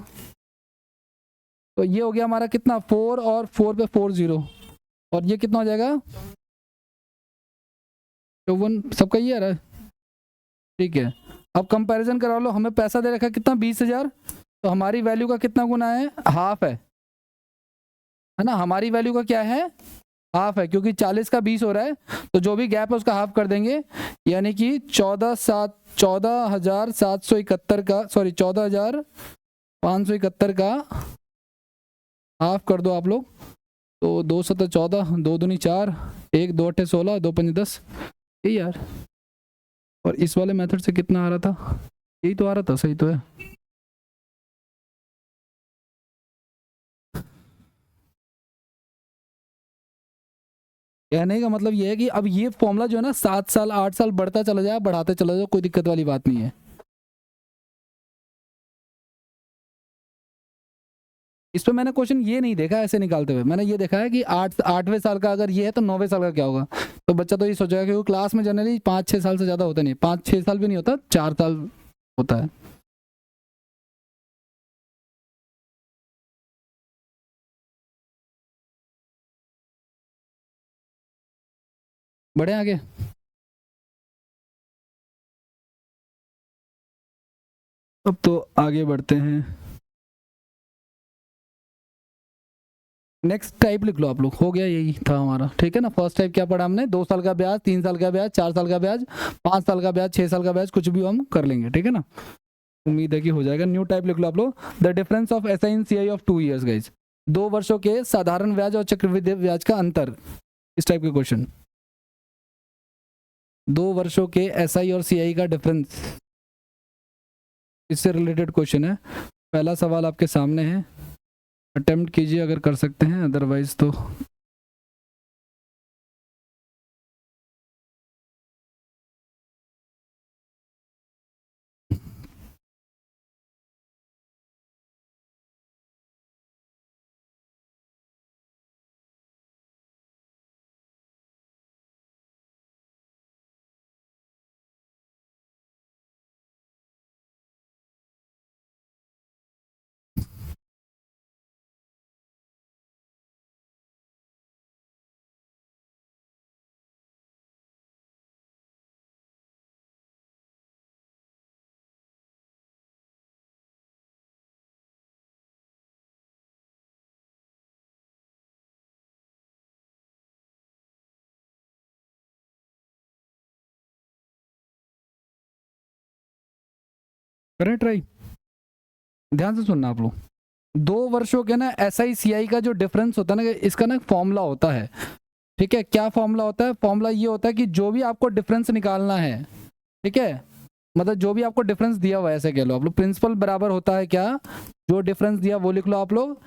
तो ये हो गया हमारा कितना? 4 और 4 पे 4 0, और ये कितना हो जाएगा? 54। सबका ये आ रहा है, ठीक है। अब कंपैरिजन करा लो, हमें पैसा दे रखा है कितना? 20,000। तो हमारी वैल्यू का कितना गुना है? हाफ है ना। हमारी वैल्यू का क्या है? हाफ है, क्योंकि 40 का 20 हो रहा है, तो जो भी गैप है उसका हाफ कर देंगे, यानी कि 14,771 का, सॉरी 14,571 का हाफ कर दो आप लोग। तो 2 7 14, 2 दूनी 4, 1 2 8 16, 2 5 10, यही यार। और इस वाले मेथड से कितना आ रहा था? यही तो आ रहा था, सही तो है। कहने का मतलब ये है कि अब ये फॉर्मूला जो है ना, 7 साल 8 साल बढ़ता चला जाए, बढ़ाते चला जाए, कोई दिक्कत वाली बात नहीं है। इस पे मैंने क्वेश्चन ये नहीं देखा ऐसे निकालते हुए, मैंने ये देखा है कि 8वें साल का अगर ये है तो 9वें साल का क्या होगा। तो बच्चा तो ये सोचेगा, क्योंकि क्लास में जनरली 5 6 साल से ज़्यादा होता नहीं, 5 6 साल भी नहीं होता, 4 साल होता है। बढ़े आगे। अब तो आगे बढ़ते हैं। नेक्स्ट टाइप लिख लो आप लोग, हो गया, यही था हमारा, ठीक है ना। फर्स्ट टाइप क्या पढ़ा हमने, 2 साल का ब्याज, 3 साल का ब्याज, 4 साल का ब्याज, 5 साल का ब्याज, 6 साल का ब्याज, कुछ भी हम कर लेंगे, ठीक है ना। उम्मीद है कि हो जाएगा। न्यू टाइप लिख लो आप लोग, the difference of SI in CI of 2 years guys, 2 वर्षों के साधारण ब्याज और चक्रवृद्धि ब्याज का अंतर, इस टाइप के क्वेश्चन। 2 वर्षों के एसआई और सीआई का डिफरेंस, इससे रिलेटेड क्वेश्चन है। पहला सवाल आपके सामने है, अटेम्प्ट कीजिए अगर कर सकते हैं, अदरवाइज तो करें ट्राई। ध्यान से सुनना आप लोग, 2 वर्षों के ना एसआई सीआई का जो डिफरेंस होता है ना, इसका ना फॉर्मूला होता है, ठीक है। क्या फॉर्मूला होता है, फॉर्मूला ये होता है कि जो भी आपको डिफरेंस निकालना है, ठीक है, मतलब जो भी आपको डिफरेंस दिया हुआ है, ऐसे कह लो आप लोग, प्रिंसिपल बराबर होता है क्या, जो डिफरेंस दिया वो लिख लो आप लोग,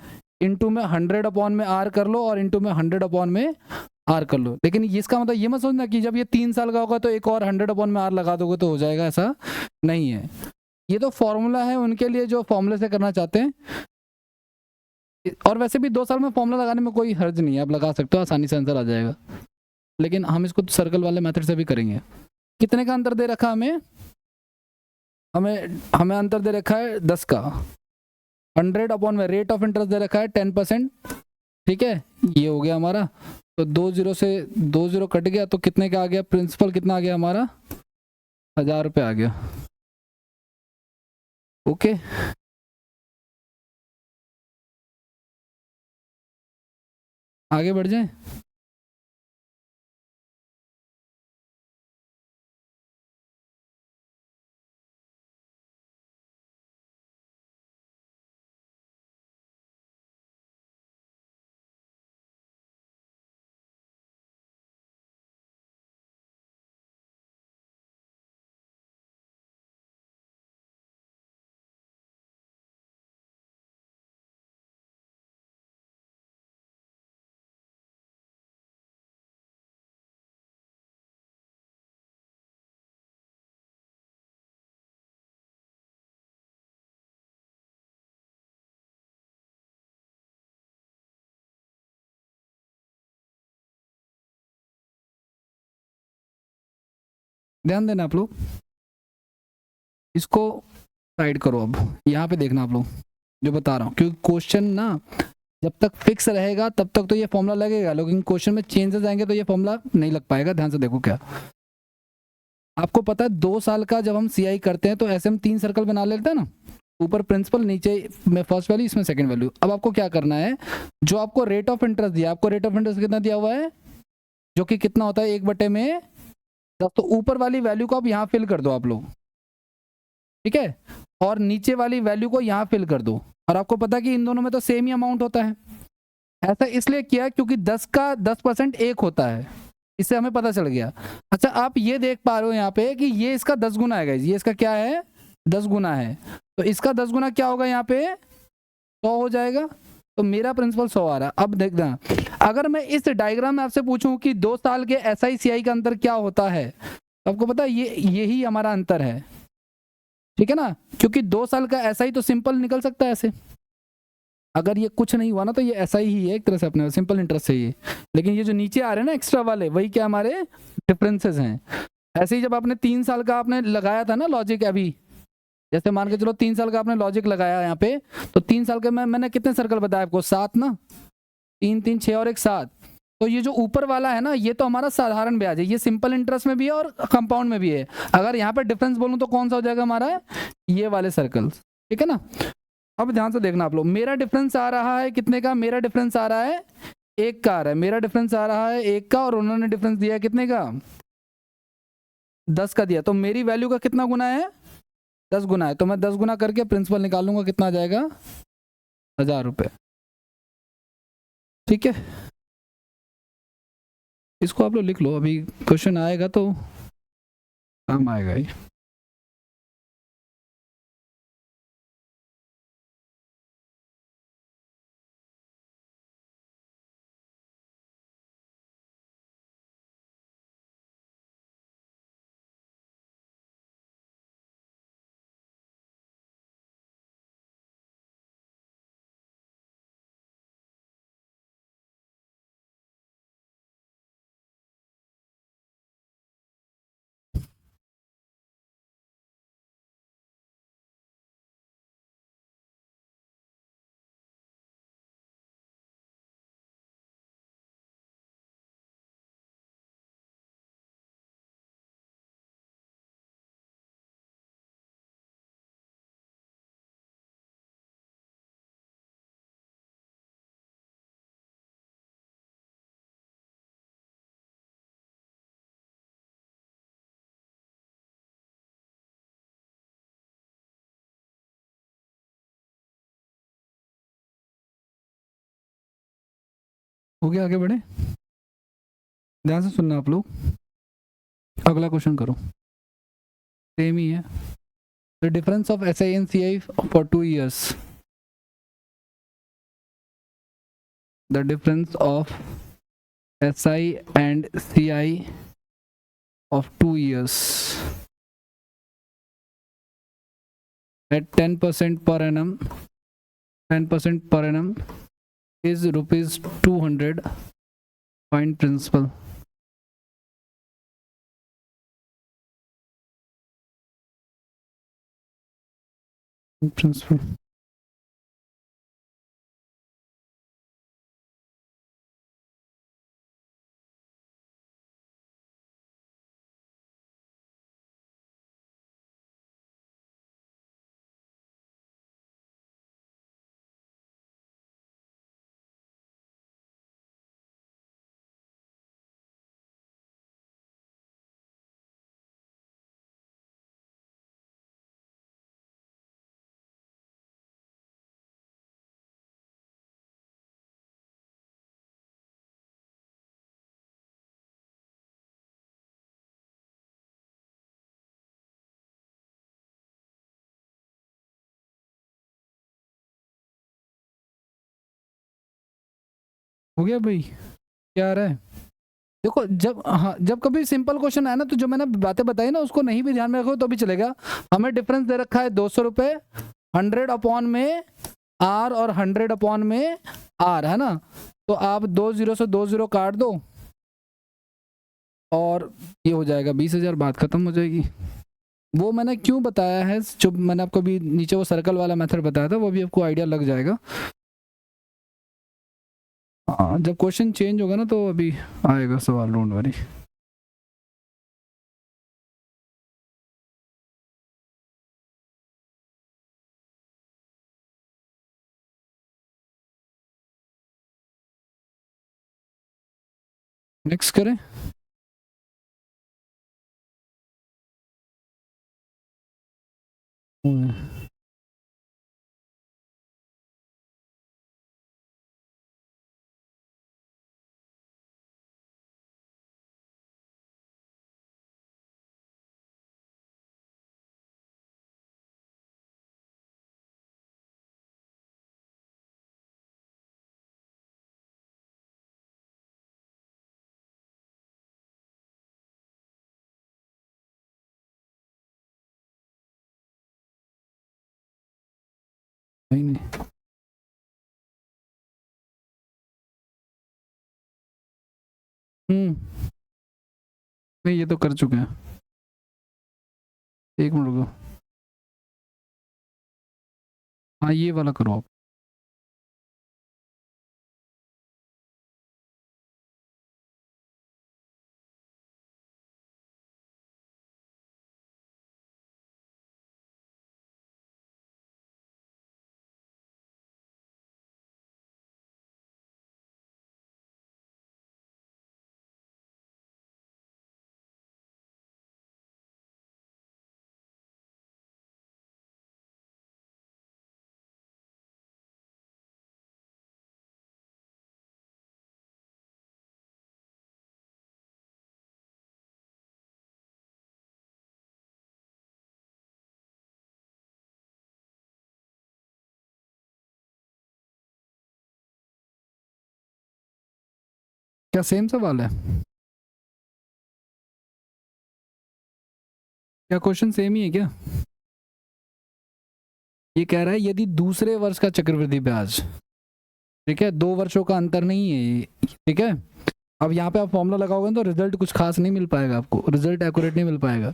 इनटू में 100 अपॉन में आर कर लो, और इनटू में 100 अपॉन में आर कर लो। लेकिन इसका मतलब ये मत सोचना कि जब ये 3 साल का होगा तो एक और 100 अपॉन में आर लगा दोगे तो हो जाएगा, ऐसा नहीं है। ये तो फॉर्मूला है उनके लिए जो फॉर्मूले से करना चाहते हैं, और वैसे भी 2 साल में फॉर्मूला लगाने में कोई हर्ज नहीं है, आप लगा सकते हो, आसानी से आंसर आ जाएगा। लेकिन हम इसको सर्कल वाले मेथड से भी करेंगे। कितने का अंतर दे रखा हमें हमें हमें अंतर दे रखा है 10 का, 100 अपॉन में रेट ऑफ इंटरेस्ट दे रखा है 10%, ठीक है, ये हो गया हमारा। तो 2 जीरो से 2 जीरो कट गया, तो कितने का आ गया, प्रिंसिपल कितना आ गया हमारा, 1000 रुपये आ गया। ओके, आगे बढ़ जाए। ध्यान देना आप लोग, इसको साइड करो। अब यहाँ पे देखना आप लोग जो बता रहा हूँ, क्योंकि क्वेश्चन ना जब तक फिक्स रहेगा तब तक तो ये फॉर्मूला लगेगा, लेकिन क्वेश्चन में चेंजेस आएंगे तो ये फॉर्मूला नहीं लग पाएगा। ध्यान से देखो, क्या आपको पता है 2 साल का जब हम सीआई करते हैं तो ऐसे हम 3 सर्कल बना लेते हैं ना, ऊपर प्रिंसिपल, नीचे में फर्स्ट वैल्यू, इसमें सेकंड वैल्यू। अब आपको क्या करना है, जो आपको रेट ऑफ इंटरेस्ट दिया, आपको रेट ऑफ इंटरेस्ट कितना दिया हुआ है, जो कि कितना होता है 1/10, तो ऊपर वाली वैल्यू को आप यहाँ फिल कर दो आप लोग, ठीक है, और नीचे वाली वैल्यू को यहाँ फिल कर दो। और आपको पता है कि इन दोनों में तो सेम ही अमाउंट होता है। ऐसा इसलिए किया क्योंकि 10 का 10% एक होता है, इससे हमें पता चल गया। अच्छा, आप ये देख पा रहे हो यहाँ पे कि ये इसका 10 गुना है, ये इसका क्या है, 10 गुना है, तो इसका 10 गुना क्या होगा, यहाँ पे 100 हो जाएगा। तो मेरा प्रिंसिपल 100 आ रहा है। अब देखना, अगर मैं इस डायग्राम में आपसे पूछूं कि 2 साल के एसआई सीआई का अंतर क्या होता है, तो आपको पता है यही हमारा अंतर है, ठीक है ना, क्योंकि 2 साल का एसआई तो सिंपल निकल सकता है ऐसे, अगर ये कुछ नहीं हुआ ना तो ये ऐसा ही है एक तरह से, अपने सिंपल इंटरेस्ट है ये। लेकिन ये जो नीचे आ रहे हैं ना एक्स्ट्रा वाले, वही क्या हमारे डिफरेंसेस हैं। ऐसे ही जब आपने 3 साल का आपने लगाया था ना लॉजिक, अभी जैसे मान के चलो 3 साल का आपने लॉजिक लगाया यहाँ पे, तो 3 साल के मैंने कितने सर्कल बताया आपको, 7 ना, 3 3 6 और 1 7। तो ये जो ऊपर वाला है ना, ये तो हमारा साधारण ब्याज है, ये सिंपल इंटरेस्ट में भी है और कंपाउंड में भी है। अगर यहाँ पे डिफरेंस बोलूँ तो कौन सा हो जाएगा हमारा, ये वाले सर्कल, ठीक है ना। अब ध्यान से देखना आप लोग, मेरा डिफरेंस आ रहा है कितने का, मेरा डिफरेंस आ रहा है 1 का आ रहा है, मेरा डिफरेंस आ रहा है 1 का, और उन्होंने डिफरेंस दिया है कितने का, 10 का दिया, तो मेरी वैल्यू का कितना गुना है, 10 गुना है, तो मैं 10 गुना करके प्रिंसिपल निकालूंगा, कितना आ जाएगा, 1000 रुपये। ठीक है, इसको आप लोग लिख लो, अभी क्वेश्चन आएगा तो काम आएगा ही। हो गया, आगे बढ़े, ध्यान से सुनना आप लोग, अगला क्वेश्चन करो, सेम ही है। The difference of S I and C I for 2 years, the difference of S I and C I of 2 years at 10% per annum, 10% per annum is rupees 200. Find principal. Principal. हो गया भाई, क्या आ रहा है, देखो जब, हाँ जब कभी सिंपल क्वेश्चन आए ना, तो जो मैंने बातें बताई ना उसको नहीं भी ध्यान में रखो तो भी चलेगा। हमें डिफरेंस दे रखा है 200 रुपये, 100 अपॉन में आर और 100 अपॉन में आर, है ना, तो आप 2 0 से 2 0 काट दो और ये हो जाएगा 20,000, बात खत्म हो जाएगी। वो मैंने क्यों बताया है, जो मैंने आपको भी नीचे वो सर्कल वाला मेथड बताया था, वो भी आपको आइडिया लग जाएगा। हाँ जब क्वेश्चन चेंज होगा ना तो अभी आएगा सवाल, डोंट वरी। नेक्स्ट करें, नहीं नहीं, नहीं ये तो कर चुके हैं, एक मिनट रुको, हाँ ये वाला करो आप। क्या सेम सवाल है? क्या क्वेश्चन सेम ही है क्या? ये कह रहा है यदि दूसरे वर्ष का चक्रवृद्धि ब्याज, ठीक है, 2 वर्षों का अंतर नहीं है ये, ठीक है। अब यहाँ पे आप फॉर्मूला लगाओगे तो रिजल्ट कुछ खास नहीं मिल पाएगा आपको, रिजल्ट एक्यूरेट नहीं मिल पाएगा।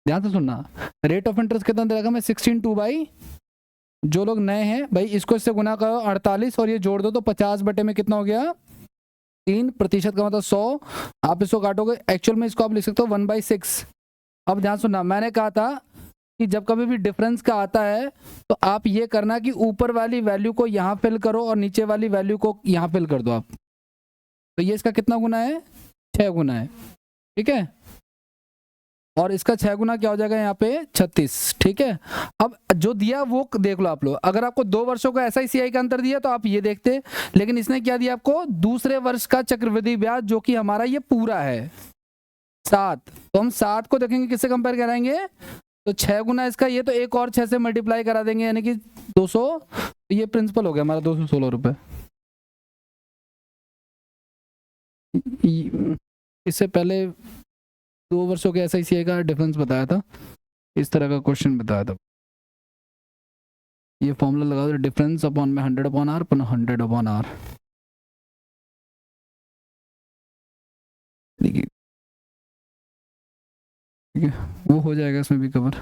ध्यान से सुनना, रेट ऑफ इंटरेस्ट कितना दे रखा मैं 16/2, जो लोग नए हैं भाई इसको इससे गुना करो 48 और ये जोड़ दो तो 50 बटे में कितना हो गया 3% का मतलब 100। आप इसको काटोगे, एक्चुअल में इसको आप लिख सकते हो 1/6। अब ध्यान सुनना, मैंने कहा था कि जब कभी भी डिफरेंस का आता है तो आप ये करना कि ऊपर वाली वैल्यू को यहाँ फिल करो और नीचे वाली वैल्यू को यहाँ फिल कर दो आप। तो ये इसका कितना गुना है, 6 गुना है, ठीक है। और इसका 6 गुना क्या हो जाएगा यहाँ पे 36, ठीक है। अब जो दिया वो देख लो आप लोग, अगर आपको 2 वर्षों का SICI का अंतर दिया तो आप ये देखते, लेकिन इसने क्या दिया आपको, दूसरे वर्ष का चक्रवृद्धि ब्याज जो कि हमारा ये पूरा है 7। तो हम 7 को देखेंगे किससे कंपेयर कराएंगे, तो 6 गुना इसका, ये तो एक और 6 से मल्टीप्लाई करा देंगे यानी कि 200। तो ये प्रिंसिपल हो गया हमारा 216 रुपये। इससे पहले 2 वर्षों के SICI का डिफरेंस बताया था, इस तरह का क्वेश्चन बताया था। ये फॉर्मूला लगा दो, डिफरेंस अपॉन में 100/r अपन 100/r। देखिए ठीक है, वो हो जाएगा इसमें भी कवर।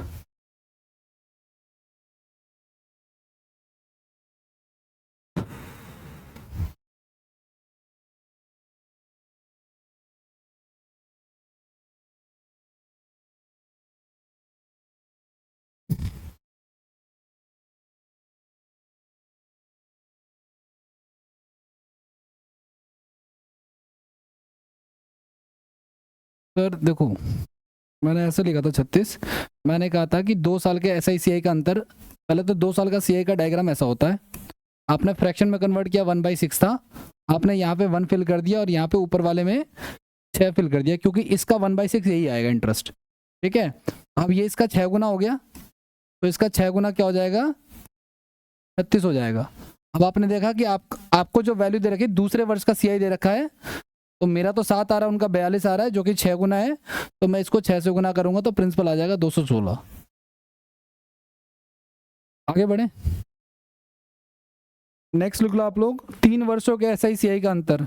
सर देखो, मैंने ऐसे लिखा था 36। मैंने कहा था कि 2 साल के SICI का अंतर, पहले तो 2 साल का CI का डायग्राम ऐसा होता है, आपने फ्रैक्शन में कन्वर्ट किया 1/6 था, आपने यहाँ पे 1 फिल कर दिया और यहाँ पे ऊपर वाले में 6 फिल कर दिया, क्योंकि इसका 1/6 यही आएगा इंटरेस्ट, ठीक है। अब ये इसका 6 गुना हो गया, तो इसका 6 गुना क्या हो जाएगा 36 हो जाएगा। अब आपने देखा कि आपको जो वैल्यू दे रखी है दूसरे वर्ष का CI दे रखा है, तो मेरा तो 7 आ रहा है, उनका 42 आ रहा है जो कि 6 गुना है, तो मैं इसको 6 से गुना करूंगा तो प्रिंसिपल आ जाएगा 216। आगे बढ़े, नेक्स्ट लिख लो आप लोग, 3 वर्षों के SICI का अंतर,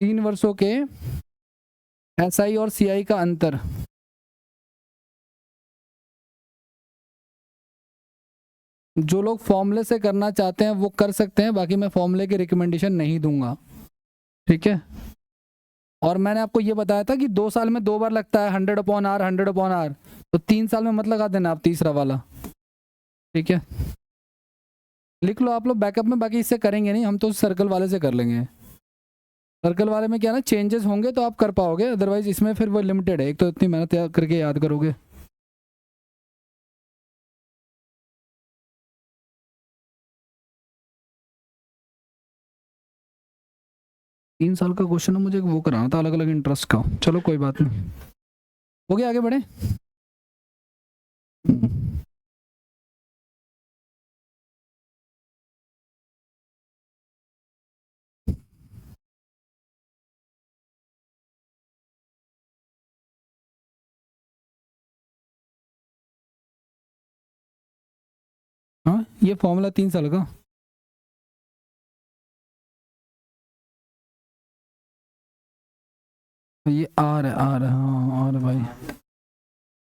3 वर्षों के SI और CI का अंतर। जो लोग फॉर्मूले से करना चाहते हैं वो कर सकते हैं, बाकी मैं फॉर्मूले की रिकमेंडेशन नहीं दूंगा, ठीक है। और मैंने आपको ये बताया था कि 2 साल में 2 बार लगता है 100/r 100/r, तो 3 साल में मत लगा देना आप तीसरा वाला, ठीक है। लिख लो आप लोग बैकअप में, बाकी इससे करेंगे नहीं हम, तो सर्कल वाले से कर लेंगे। सर्कल वाले में क्या ना चेंजेस होंगे तो आप कर पाओगे, अदरवाइज इसमें फिर वो लिमिटेड है, एक तो इतनी मेहनत करके याद करोगे। तीन साल का क्वेश्चन है, मुझे वो कराना था अलग अलग इंटरेस्ट का, चलो कोई बात नहीं, हो गया, आगे बढ़े। हाँ ये फॉर्मूला 3 साल का, ये आर है, आर है, हाँ आर भाई,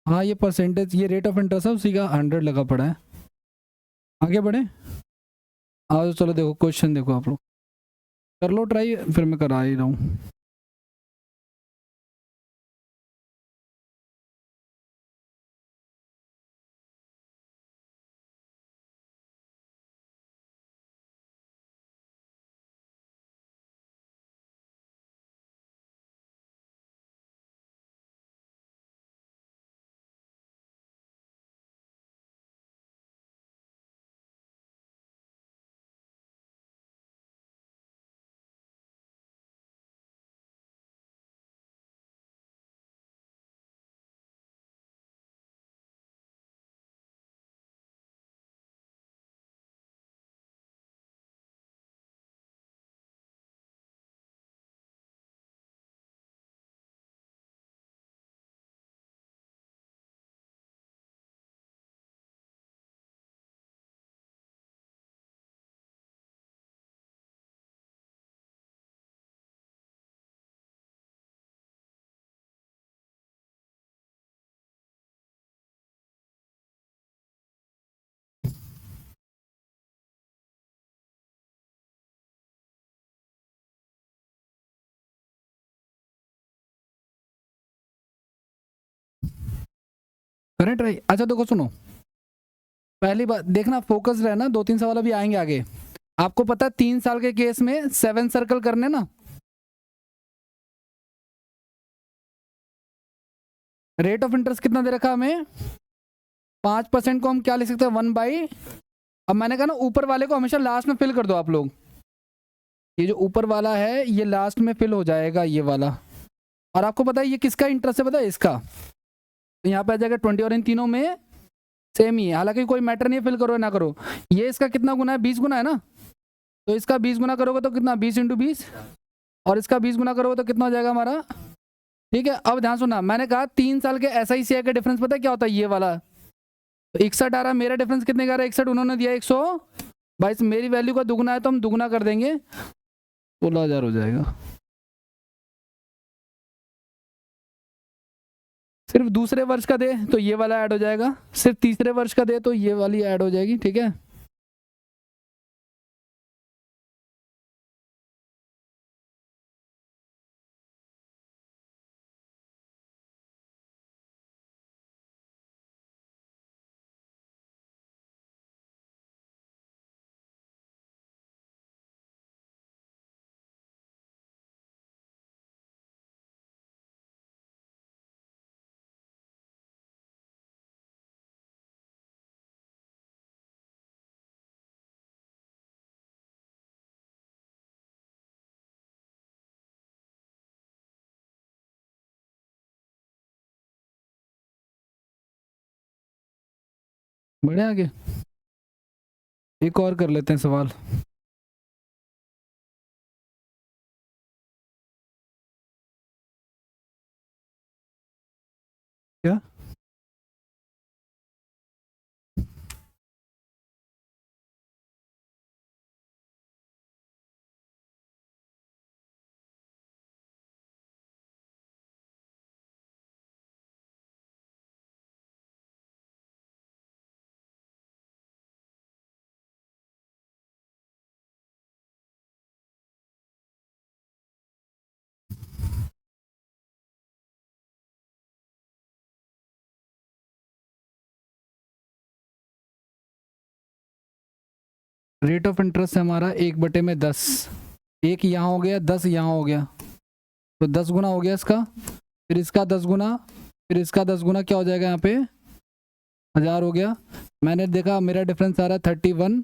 हाँ ये परसेंटेज, ये रेट ऑफ इंटरेस्ट है, उसी का 100 लगा पड़ा है। आगे बढ़े, आओ चलो देखो क्वेश्चन, देखो आप लोग कर लो ट्राई, फिर मैं करा ही रहा हूँ। करें ट्राई। अच्छा देखो सुनो, पहली बात देखना, फोकस रहना, 2-3 सवाल अभी आएंगे आगे। आपको पता है 3 साल के केस में 7 सर्कल करने ना, रेट ऑफ इंटरेस्ट कितना दे रखा हमें 5% को हम क्या लिख सकते हैं 1/, अब मैंने कहा ना ऊपर वाले को हमेशा लास्ट में फिल कर दो आप लोग, ये जो ऊपर वाला है ये लास्ट में फिल हो जाएगा ये वाला। और आपको पता है ये किसका इंटरेस्ट है, पता है इसका, तो यहाँ पे आ जाएगा 20 और इन तीनों में सेम ही है, हालांकि कोई मैटर नहीं है फिल करो ना करो। ये इसका कितना गुना है 20 गुना है ना, तो इसका 20 गुना करोगे तो कितना 20 × 20, और इसका 20 गुना करोगे तो कितना हो जाएगा हमारा। ठीक है, अब ध्यान सुनना, मैंने कहा 3 साल के SICI का डिफरेंस पता है क्या होता है, ये वाला तो 61 आ रहा, मेरा डिफरेंस कितने का आ रहा है 61, उन्होंने दिया 122, मेरी वैल्यू का दुगना है तो हम दुगना कर देंगे, 16,000 हो जाएगा। सिर्फ दूसरे वर्ष का दे तो ये वाला ऐड हो जाएगा, सिर्फ तीसरे वर्ष का दे तो ये वाली ऐड हो जाएगी। ठीक है, बढ़िया, आगे एक और कर लेते हैं सवाल। क्या रेट ऑफ इंटरेस्ट है हमारा 1/10, एक यहाँ हो गया 10 यहाँ हो गया, तो 10 गुना हो गया इसका, फिर इसका 10 गुना, फिर इसका 10 गुना, क्या हो जाएगा यहाँ पे 1000 हो गया। मैंने देखा मेरा डिफरेंस आ रहा है 31,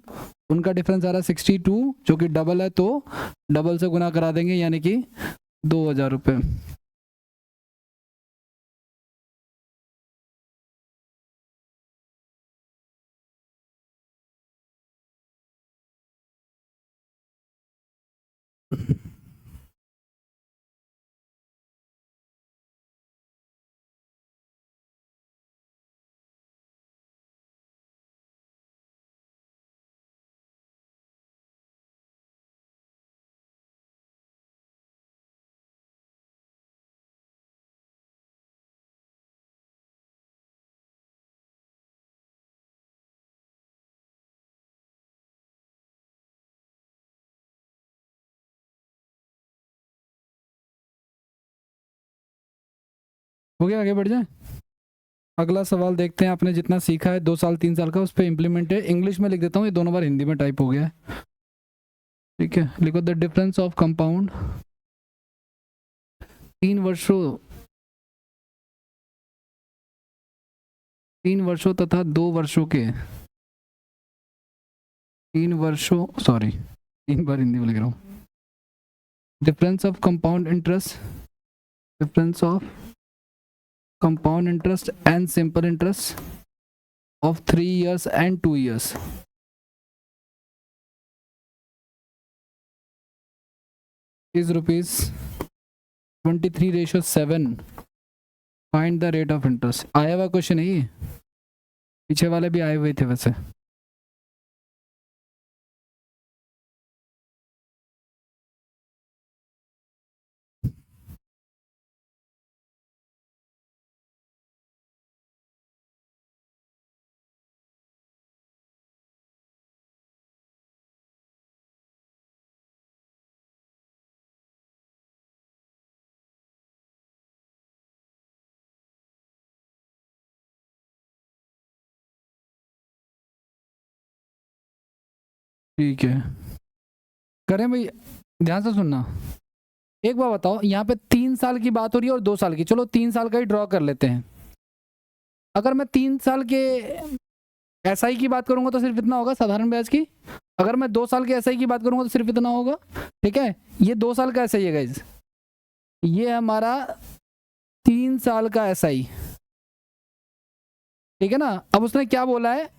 उनका डिफरेंस आ रहा है 62, जो कि डबल है, तो डबल से गुना करा देंगे यानी कि 2,000 रुपये। हो गया, आगे बढ़ जाए। अगला सवाल देखते हैं, आपने जितना सीखा है 2 साल 3 साल का उस पर इम्प्लीमेंट है, इंग्लिश में लिख देता हूँ, ये दोनों बार हिंदी में टाइप हो गया है। ठीक है, लिखो द डिफरेंस ऑफ कंपाउंड 3 वर्षों 3 वर्षों तथा 2 वर्षों के 3 वर्षों, सॉरी 3 बार हिंदी में लिख रहा हूँ। Difference of compound interest, difference of compound interest and simple interest of 3 years and 2 years is rupees 23:7। Find the rate of interest. आया हुआ क्वेश्चन है ये, पीछे वाले भी आए हुए थे वैसे। ठीक है, करें भाई, ध्यान से सुनना। एक बार बताओ, यहाँ पे 3 साल की बात हो रही है और 2 साल की, चलो 3 साल का ही ड्रॉ कर लेते हैं। अगर मैं 3 साल के एसआई की बात करूंगा तो सिर्फ इतना होगा साधारण ब्याज की। अगर मैं 2 साल के एसआई की बात करूंगा तो सिर्फ इतना होगा। ठीक है, ये 2 साल का एसआई है गाइज, ये हमारा 3 साल का एसआई। ठीक है ना, अब उसने क्या बोला है,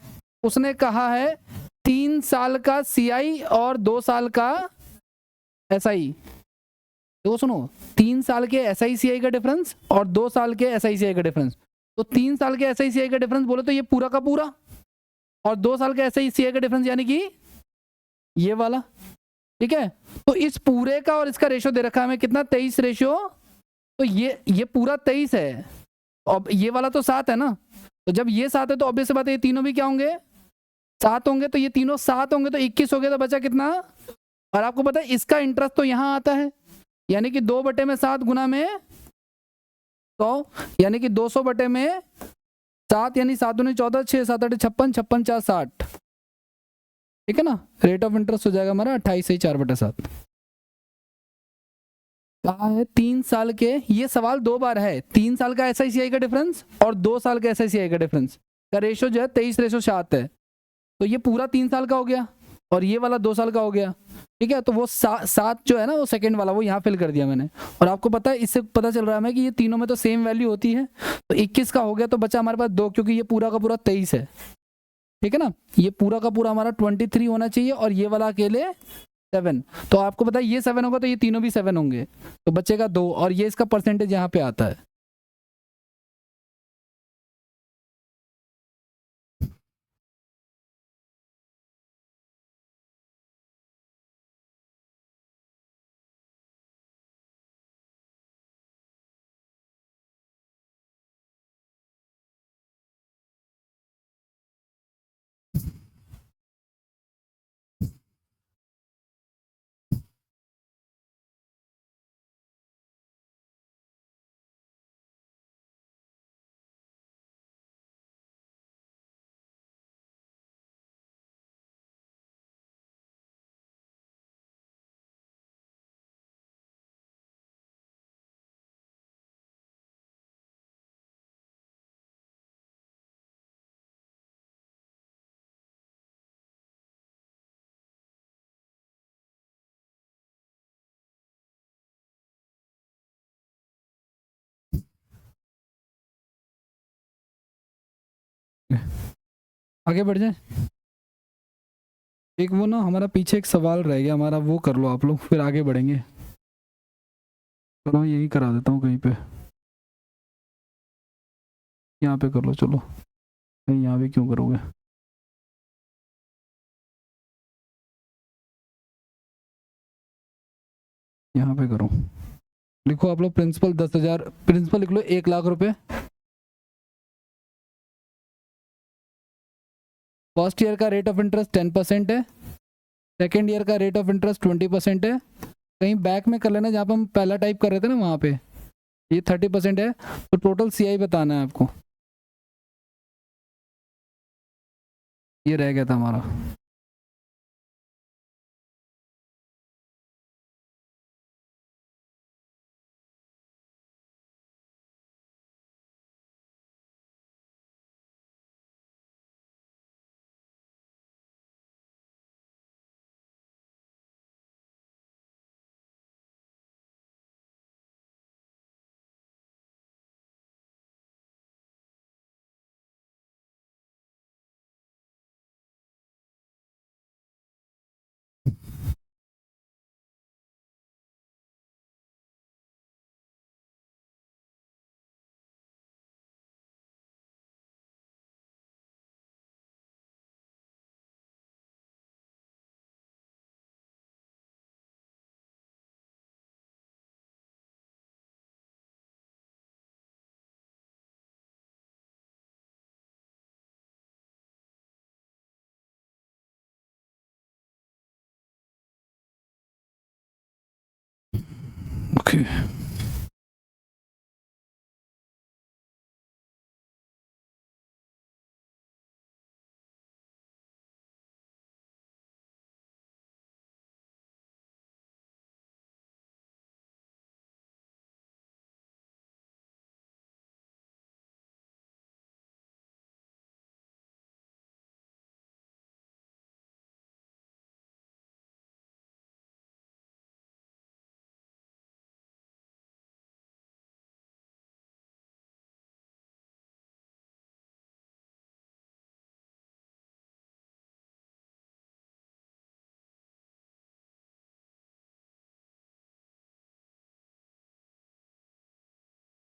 उसने कहा है 3 साल का सीआई और 2 साल का एसआई। तो सुनो, 3 साल के एसआईसीआई का डिफरेंस और 2 साल के एसआईसीआई का डिफरेंस। तो 3 साल के एसआईसीआई का डिफरेंस बोले तो ये पूरा का पूरा, और 2 साल के एसआईसीआई का डिफरेंस यानी कि ये वाला। ठीक है, तो इस पूरे का और इसका रेशियो दे रखा है हमें कितना, 23 रेशियो। तो ये पूरा 23 है, अब ये वाला तो 7 है ना। तो जब ये 7 है तो ऑब्वियस बात है ये तीनों भी क्या होंगे, 7 होंगे। तो ये तीनों 7 होंगे तो 21 हो गया, तो बचा कितना। और आपको पता है इसका इंटरेस्ट तो यहां आता है, यानी कि 2/7 गुना में 100, यानी कि 200/7, यानी 7 दूनी 14, 6 7 8 56, 56 4 60। ठीक है ना, रेट ऑफ इंटरेस्ट हो जाएगा हमारा 28 से 4/7। कहा है 3 साल के, ये सवाल 2 बार है, 3 साल का एसआईसीआई का डिफरेंस और 2 साल का एसआईसीआई का डिफरेंस का रेशियो जो है 23:7 है। तो ये पूरा 3 साल का हो गया और ये वाला 2 साल का हो गया। ठीक है, तो वो 7 जो है ना, वो सेकंड वाला वो यहाँ फिल कर दिया मैंने। और आपको पता है, इससे पता चल रहा है हमें कि ये तीनों में तो सेम वैल्यू होती है। तो 21 का हो गया, तो बचा हमारे पास 2, क्योंकि ये पूरा का पूरा 23 है। ठीक है ना, ये पूरा का पूरा हमारा 23 होना चाहिए और ये वाला अकेले 7। तो आपको पता है ये 7 होगा तो ये तीनों भी 7 होंगे, तो बचेगा 2, और ये इसका परसेंटेज यहाँ पे आता है। आगे बढ़ जाए। एक वो ना हमारा पीछे एक सवाल रह गया हमारा, वो कर लो आप लोग, फिर आगे बढ़ेंगे। चलो यही करा देता हूँ कहीं पे, यहाँ पे कर लो चलो। नहीं यहाँ भी क्यों करोगे, यहाँ पे करो। लिखो आप लोग प्रिंसिपल 10,000, प्रिंसिपल लिख लो 1,00,000 रुपए। फर्स्ट ईयर का रेट ऑफ इंटरेस्ट 10% है, सेकेंड ईयर का रेट ऑफ इंटरेस्ट 20% है। कहीं बैक में कर लेना, जहाँ पे हम पहला टाइप कर रहे थे ना वहाँ पे ये 30% है। तो टोटल सीआई बताना है आपको, ये रह गया था हमारा। ओके।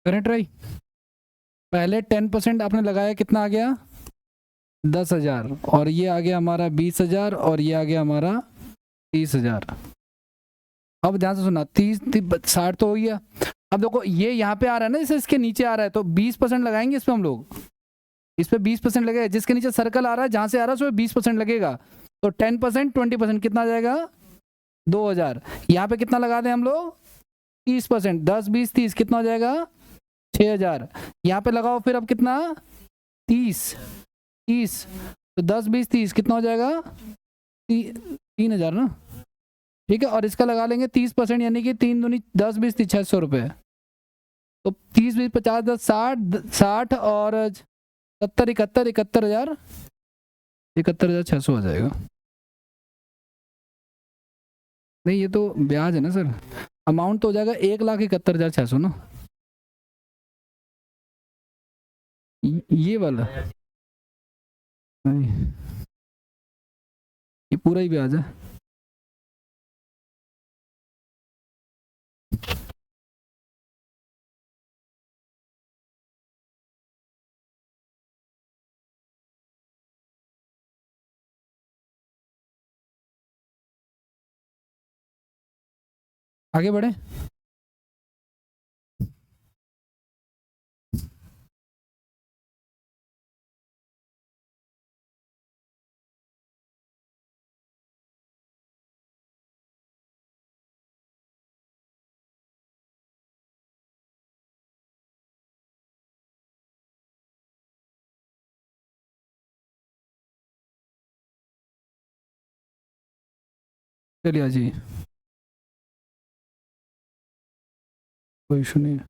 करें ट्राई। पहले 10% आपने लगाया, कितना आ गया 10,000, और ये आ गया हमारा 20,000, और ये आ गया हमारा 30,000। अब ध्यान से सुनना, 60 तो हो गया। अब देखो ये यहाँ पे आ रहा है ना, जैसे इसके नीचे आ रहा है, तो 20% लगाएंगे इस पे हम लोग, इस पे 20% लगेगा। जिसके नीचे सर्कल आ रहा है, जहां से आ रहा है उसमें 20% लगेगा। तो 10%, 20% कितना आ जाएगा 2,000। यहाँ पे कितना लगा दें हम लोग 30%, 10 20 30 कितना हो जाएगा 6,000। यहाँ पे लगाओ फिर, अब कितना 30 30, तो 10 20 30 कितना हो जाएगा 3,000 ना, ठीक है। और इसका लगा लेंगे 30%, यानी कि 3 दूनी 10 20 30 600 रुपये। तो 30 20 50 10 60 और 70 71 71,000, 71,600 आ जाएगा। नहीं ये तो ब्याज है ना सर, अमाउंट तो हो जाएगा 1,71,600 ना, ये वाला नहीं, ये पूरा ही ब्याज है। आगे बढ़े। चलिए जी, कोई इशू नहीं है।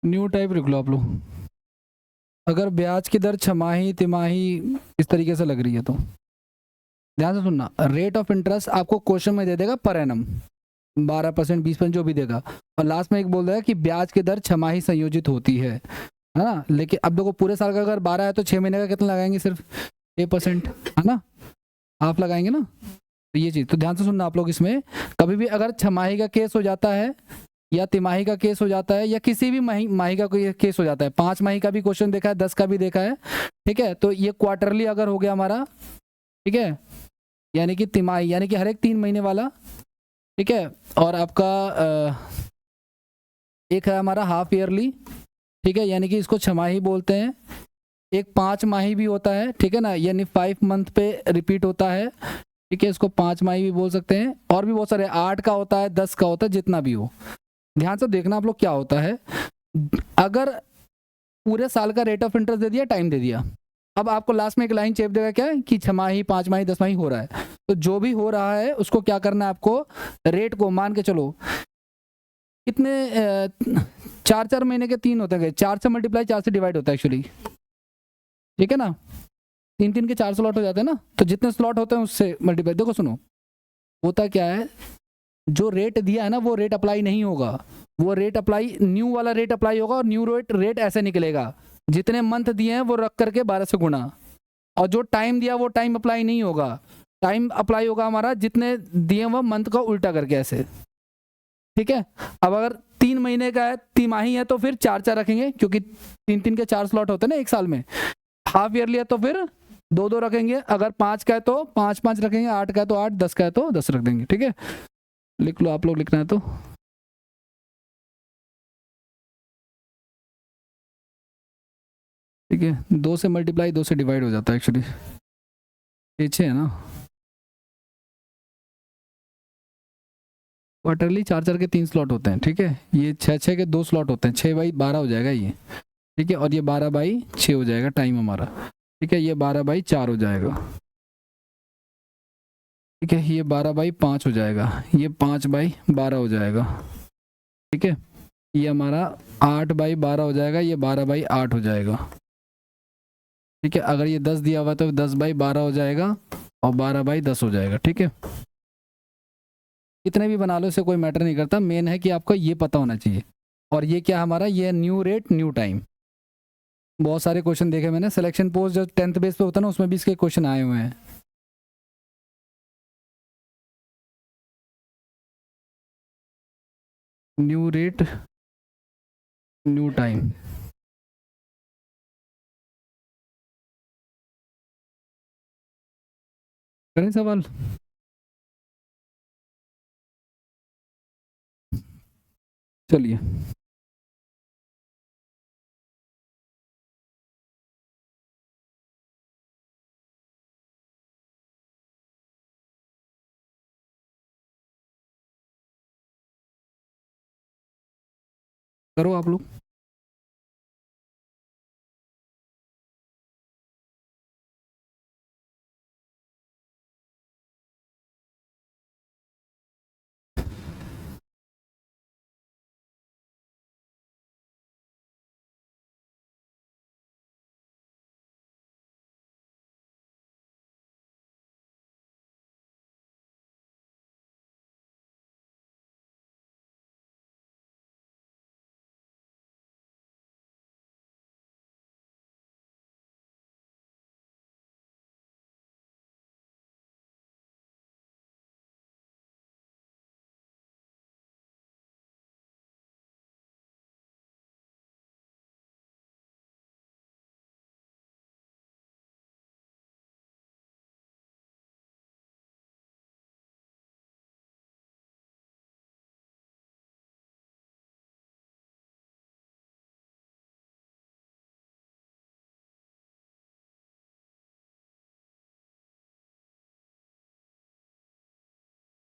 न्यू टाइप लिख लो आप लोग, अगर ब्याज की दर छमाही तिमाही इस तरीके से लग रही है तो ध्यान से सुनना। रेट ऑफ इंटरेस्ट आपको क्वेश्चन में दे देगा पर एनम 12% 20% जो भी देगा, और लास्ट में एक बोल देगा कि ब्याज की दर छमाही संयोजित होती है ना। लेकिन अब देखो पूरे साल का अगर 12 है तो 6 महीने का कितना लगाएंगे, सिर्फ 6%, है ना, आप लगाएंगे ना। तो ये चीज़ तो ध्यान से सुनना आप लोग, इसमें कभी भी अगर छमाही का केस हो जाता है या तिमाही का केस हो जाता है या किसी भी माही का कोई केस हो जाता है, 5 माही का भी क्वेश्चन देखा है, 10 का भी देखा है, ठीक है। तो ये क्वार्टरली अगर हो गया हमारा, ठीक है, यानी कि तिमाही यानी कि हर एक 3 महीने वाला, ठीक है। और आपका एक है हमारा हाफ ईयरली, ठीक है, यानी कि इसको छमाही बोलते हैं। एक 5 माही भी होता है, ठीक है ना, यानी 5 मंथ पे रिपीट होता है, ठीक है, इसको 5 माही भी बोल सकते हैं। और भी बहुत सारे, 8 का होता है, 10 का होता है, जितना भी हो। ध्यान से देखना आप लोग क्या होता है, अगर पूरे साल का रेट ऑफ इंटरेस्ट दे दिया, टाइम दे दिया, अब आपको लास्ट में एक लाइन चेप देगा क्या कि 6 माही 5 माही 10 माही हो रहा है, तो जो भी हो रहा है उसको क्या करना है आपको, रेट को मान के चलो कितने 4 महीने के 3 होते हैं, 4 से मल्टीप्लाई 4 से डिवाइड होता है एक्चुअली, ठीक है ना, 3 के 4 स्लॉट हो जाते हैं ना, तो जितने स्लॉट होते हैं उससे मल्टीप्लाई। देखो सुनो, होता क्या है, जो रेट दिया है ना वो रेट अप्लाई नहीं होगा, वो रेट अप्लाई, न्यू वाला रेट अप्लाई होगा, और न्यू रेट ऐसे निकलेगा, जितने मंथ दिए हैं वो रख करके 12 से गुना, और जो टाइम दिया वो टाइम अप्लाई नहीं होगा, टाइम अप्लाई होगा हमारा जितने दिए वह मंथ का उल्टा करके ऐसे, ठीक है। अब अगर 3 महीने का है, तिमाही है, तो फिर 4 रखेंगे, क्योंकि 3 के 4 स्लॉट होते हैं ना एक साल में। हाफ ईयरली है तो फिर 2 रखेंगे, अगर 5 का है तो 5 रखेंगे, 8 का है तो 8, 10 का है तो 10 रख देंगे, ठीक है। लिख लो आप लोग, लिखना है तो, ठीक है। 2 से मल्टीप्लाई 2 से डिवाइड हो जाता है एक्चुअली, 6 है ना, क्वार्टरली 4 के 3 स्लॉट होते हैं, ठीक है। ये 6 के 2 स्लॉट होते हैं, 6/12 हो जाएगा ये, ठीक है। और ये 12/6 हो जाएगा टाइम हमारा, ठीक है। ये 12/4 हो जाएगा, ठीक है। ये 12/5 हो जाएगा, ये 5/12 हो जाएगा, ठीक है। ये हमारा 8/12 हो जाएगा, ये 12/8 हो जाएगा, ठीक है। अगर ये 10 दिया हुआ तो 10/12 हो जाएगा, और 12/10 हो जाएगा, ठीक है। कितने भी बना लो, इससे कोई मैटर नहीं करता, मेन है कि आपको ये पता होना चाहिए। और ये क्या हमारा, ये न्यू रेट न्यू टाइम। बहुत सारे क्वेश्चन देखे मैंने, सिलेक्शन पोस्ट जो 10th बेस पे होता है ना, उसमें भी इसके क्वेश्चन आए हुए हैं। New rate new time. करें सवाल? चलिए। करो आप लोग।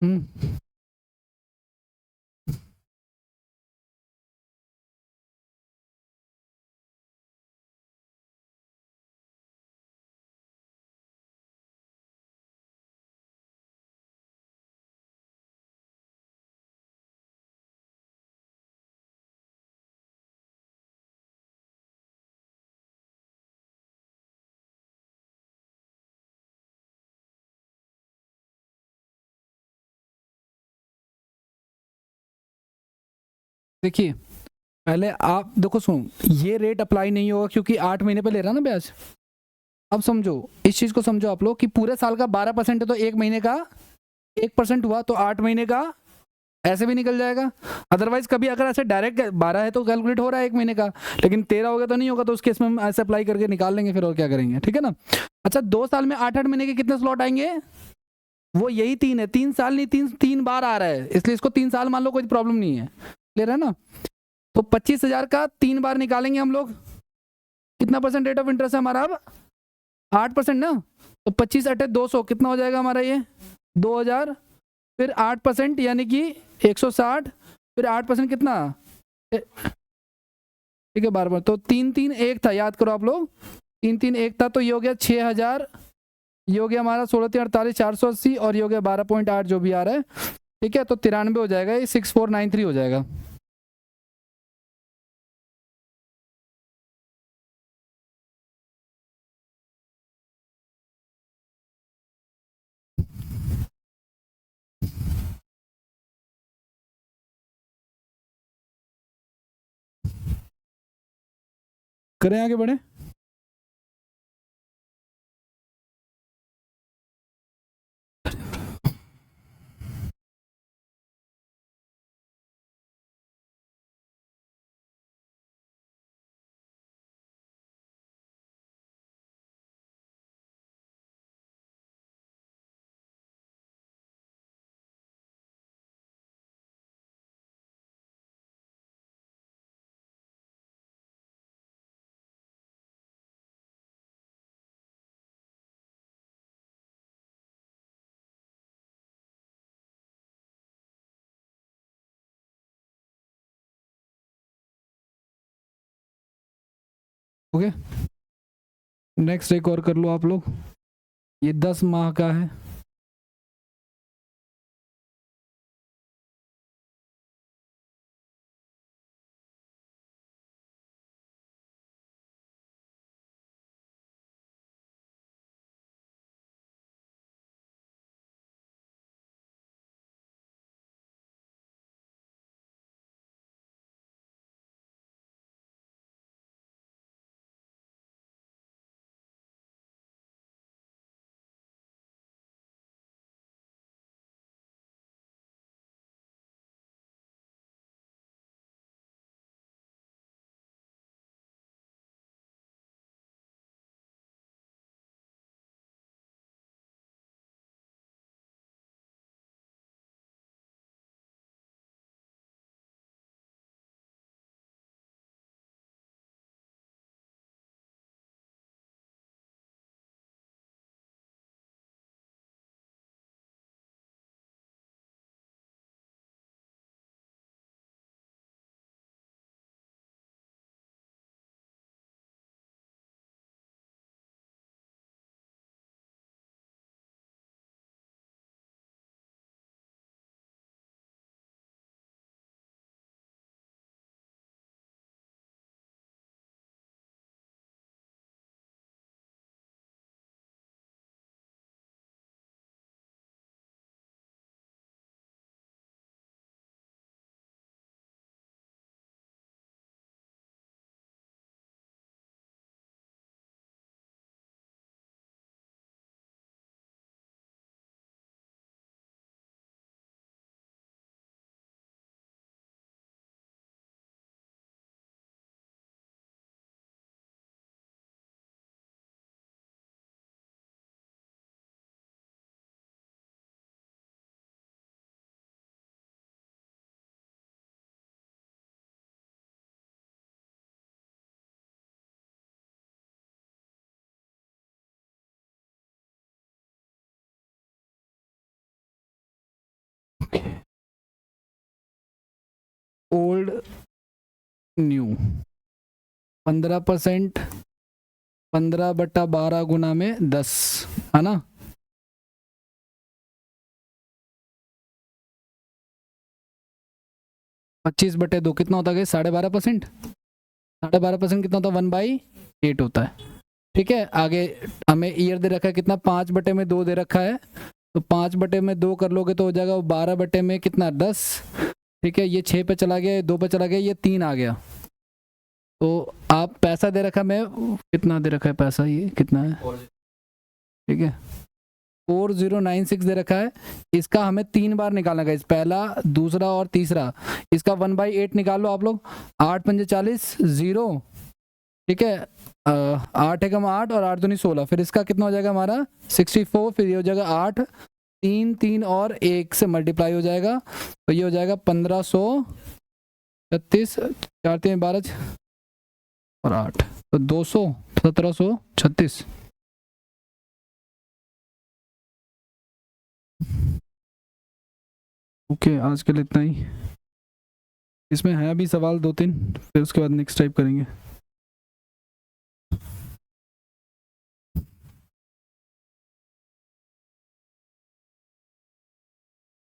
हम्म। देखिए, पहले आप देखो, सुनो, ये रेट अप्लाई नहीं होगा क्योंकि 8 महीने पे ले रहा ना ब्याज। अब समझो, इस चीज को समझो आप लोग कि पूरे साल का 12% है, तो एक महीने का 1% हुआ, तो 8 महीने का ऐसे भी निकल जाएगा। अदरवाइज कभी अगर ऐसे डायरेक्ट 12 है तो कैलकुलेट हो रहा है एक महीने का, लेकिन 13 हो गया तो नहीं होगा, तो उस केस में हम ऐसे अप्लाई करके निकाल लेंगे फिर, और क्या करेंगे, ठीक है ना। अच्छा, 2 साल में 8-8 महीने के कितने स्लॉट आएंगे? वो यही 3 है, 3 साल नहीं, 3 बार आ रहा है, इसलिए इसको 3 साल मान लो, कोई प्रॉब्लम नहीं है। क्लियर है ना। तो 25,000 का 3 बार निकालेंगे हम लोग। कितना परसेंट रेट ऑफ इंटरेस्ट है हमारा अब? 8% ना। तो 25 × 200 कितना हो जाएगा हमारा ये? 2,000। फिर 8% यानी कि 160। फिर 8% कितना? ठीक है, बार बार तो 331 था, याद करो आप लोग। 331 था, तो ये हो गया 6,000। ये हो गया हमारा 16×3 = 48, 480, और ये हो गया 12.8 जो भी आ रहा है। ठीक है, तो 93 हो जाएगा, ये 6493 हो जाएगा। करें आगे बढ़े। ओके, नेक्स्ट एक और कर लो आप लोग। ये 10 माह का है। ओल्ड न्यू 15%, 15/12 गुना में 10 है ना। पच्चीस बटे दो कितना होता है? 12.5%। 12.5% कितना होता है? 1/8 होता है। ठीक है, आगे हमें ईयर दे रखा है कितना? 5/2 दे रखा है, तो 5/2 कर लोगे तो हो जाएगा 12 में कितना? 10। ठीक है, ये 6 पे चला गया, 2 पे चला गया, ये 3 आ गया। तो आप पैसा दे रखा है, मैं कितना दे रखा है पैसा, ये कितना है? ठीक है 4096 दे रखा है। इसका हमें 3 बार निकालना है, पहला, दूसरा और तीसरा। इसका 1/8 निकाल लो आप लोग। 8 पंजे 40, 0। ठीक है, 8 एकम 8 और 8 दूनी 16। फिर इसका कितना हो जाएगा हमारा? 64। फिर ये हो जाएगा 8, 3 3 और 1 से मल्टीप्लाई हो जाएगा, तो ये हो जाएगा 1536। 4 3 12 और 8, तो 200, 1736। ओके, आज के लिए इतना ही। इसमें है अभी सवाल 2-3, फिर उसके बाद नेक्स्ट टाइप करेंगे।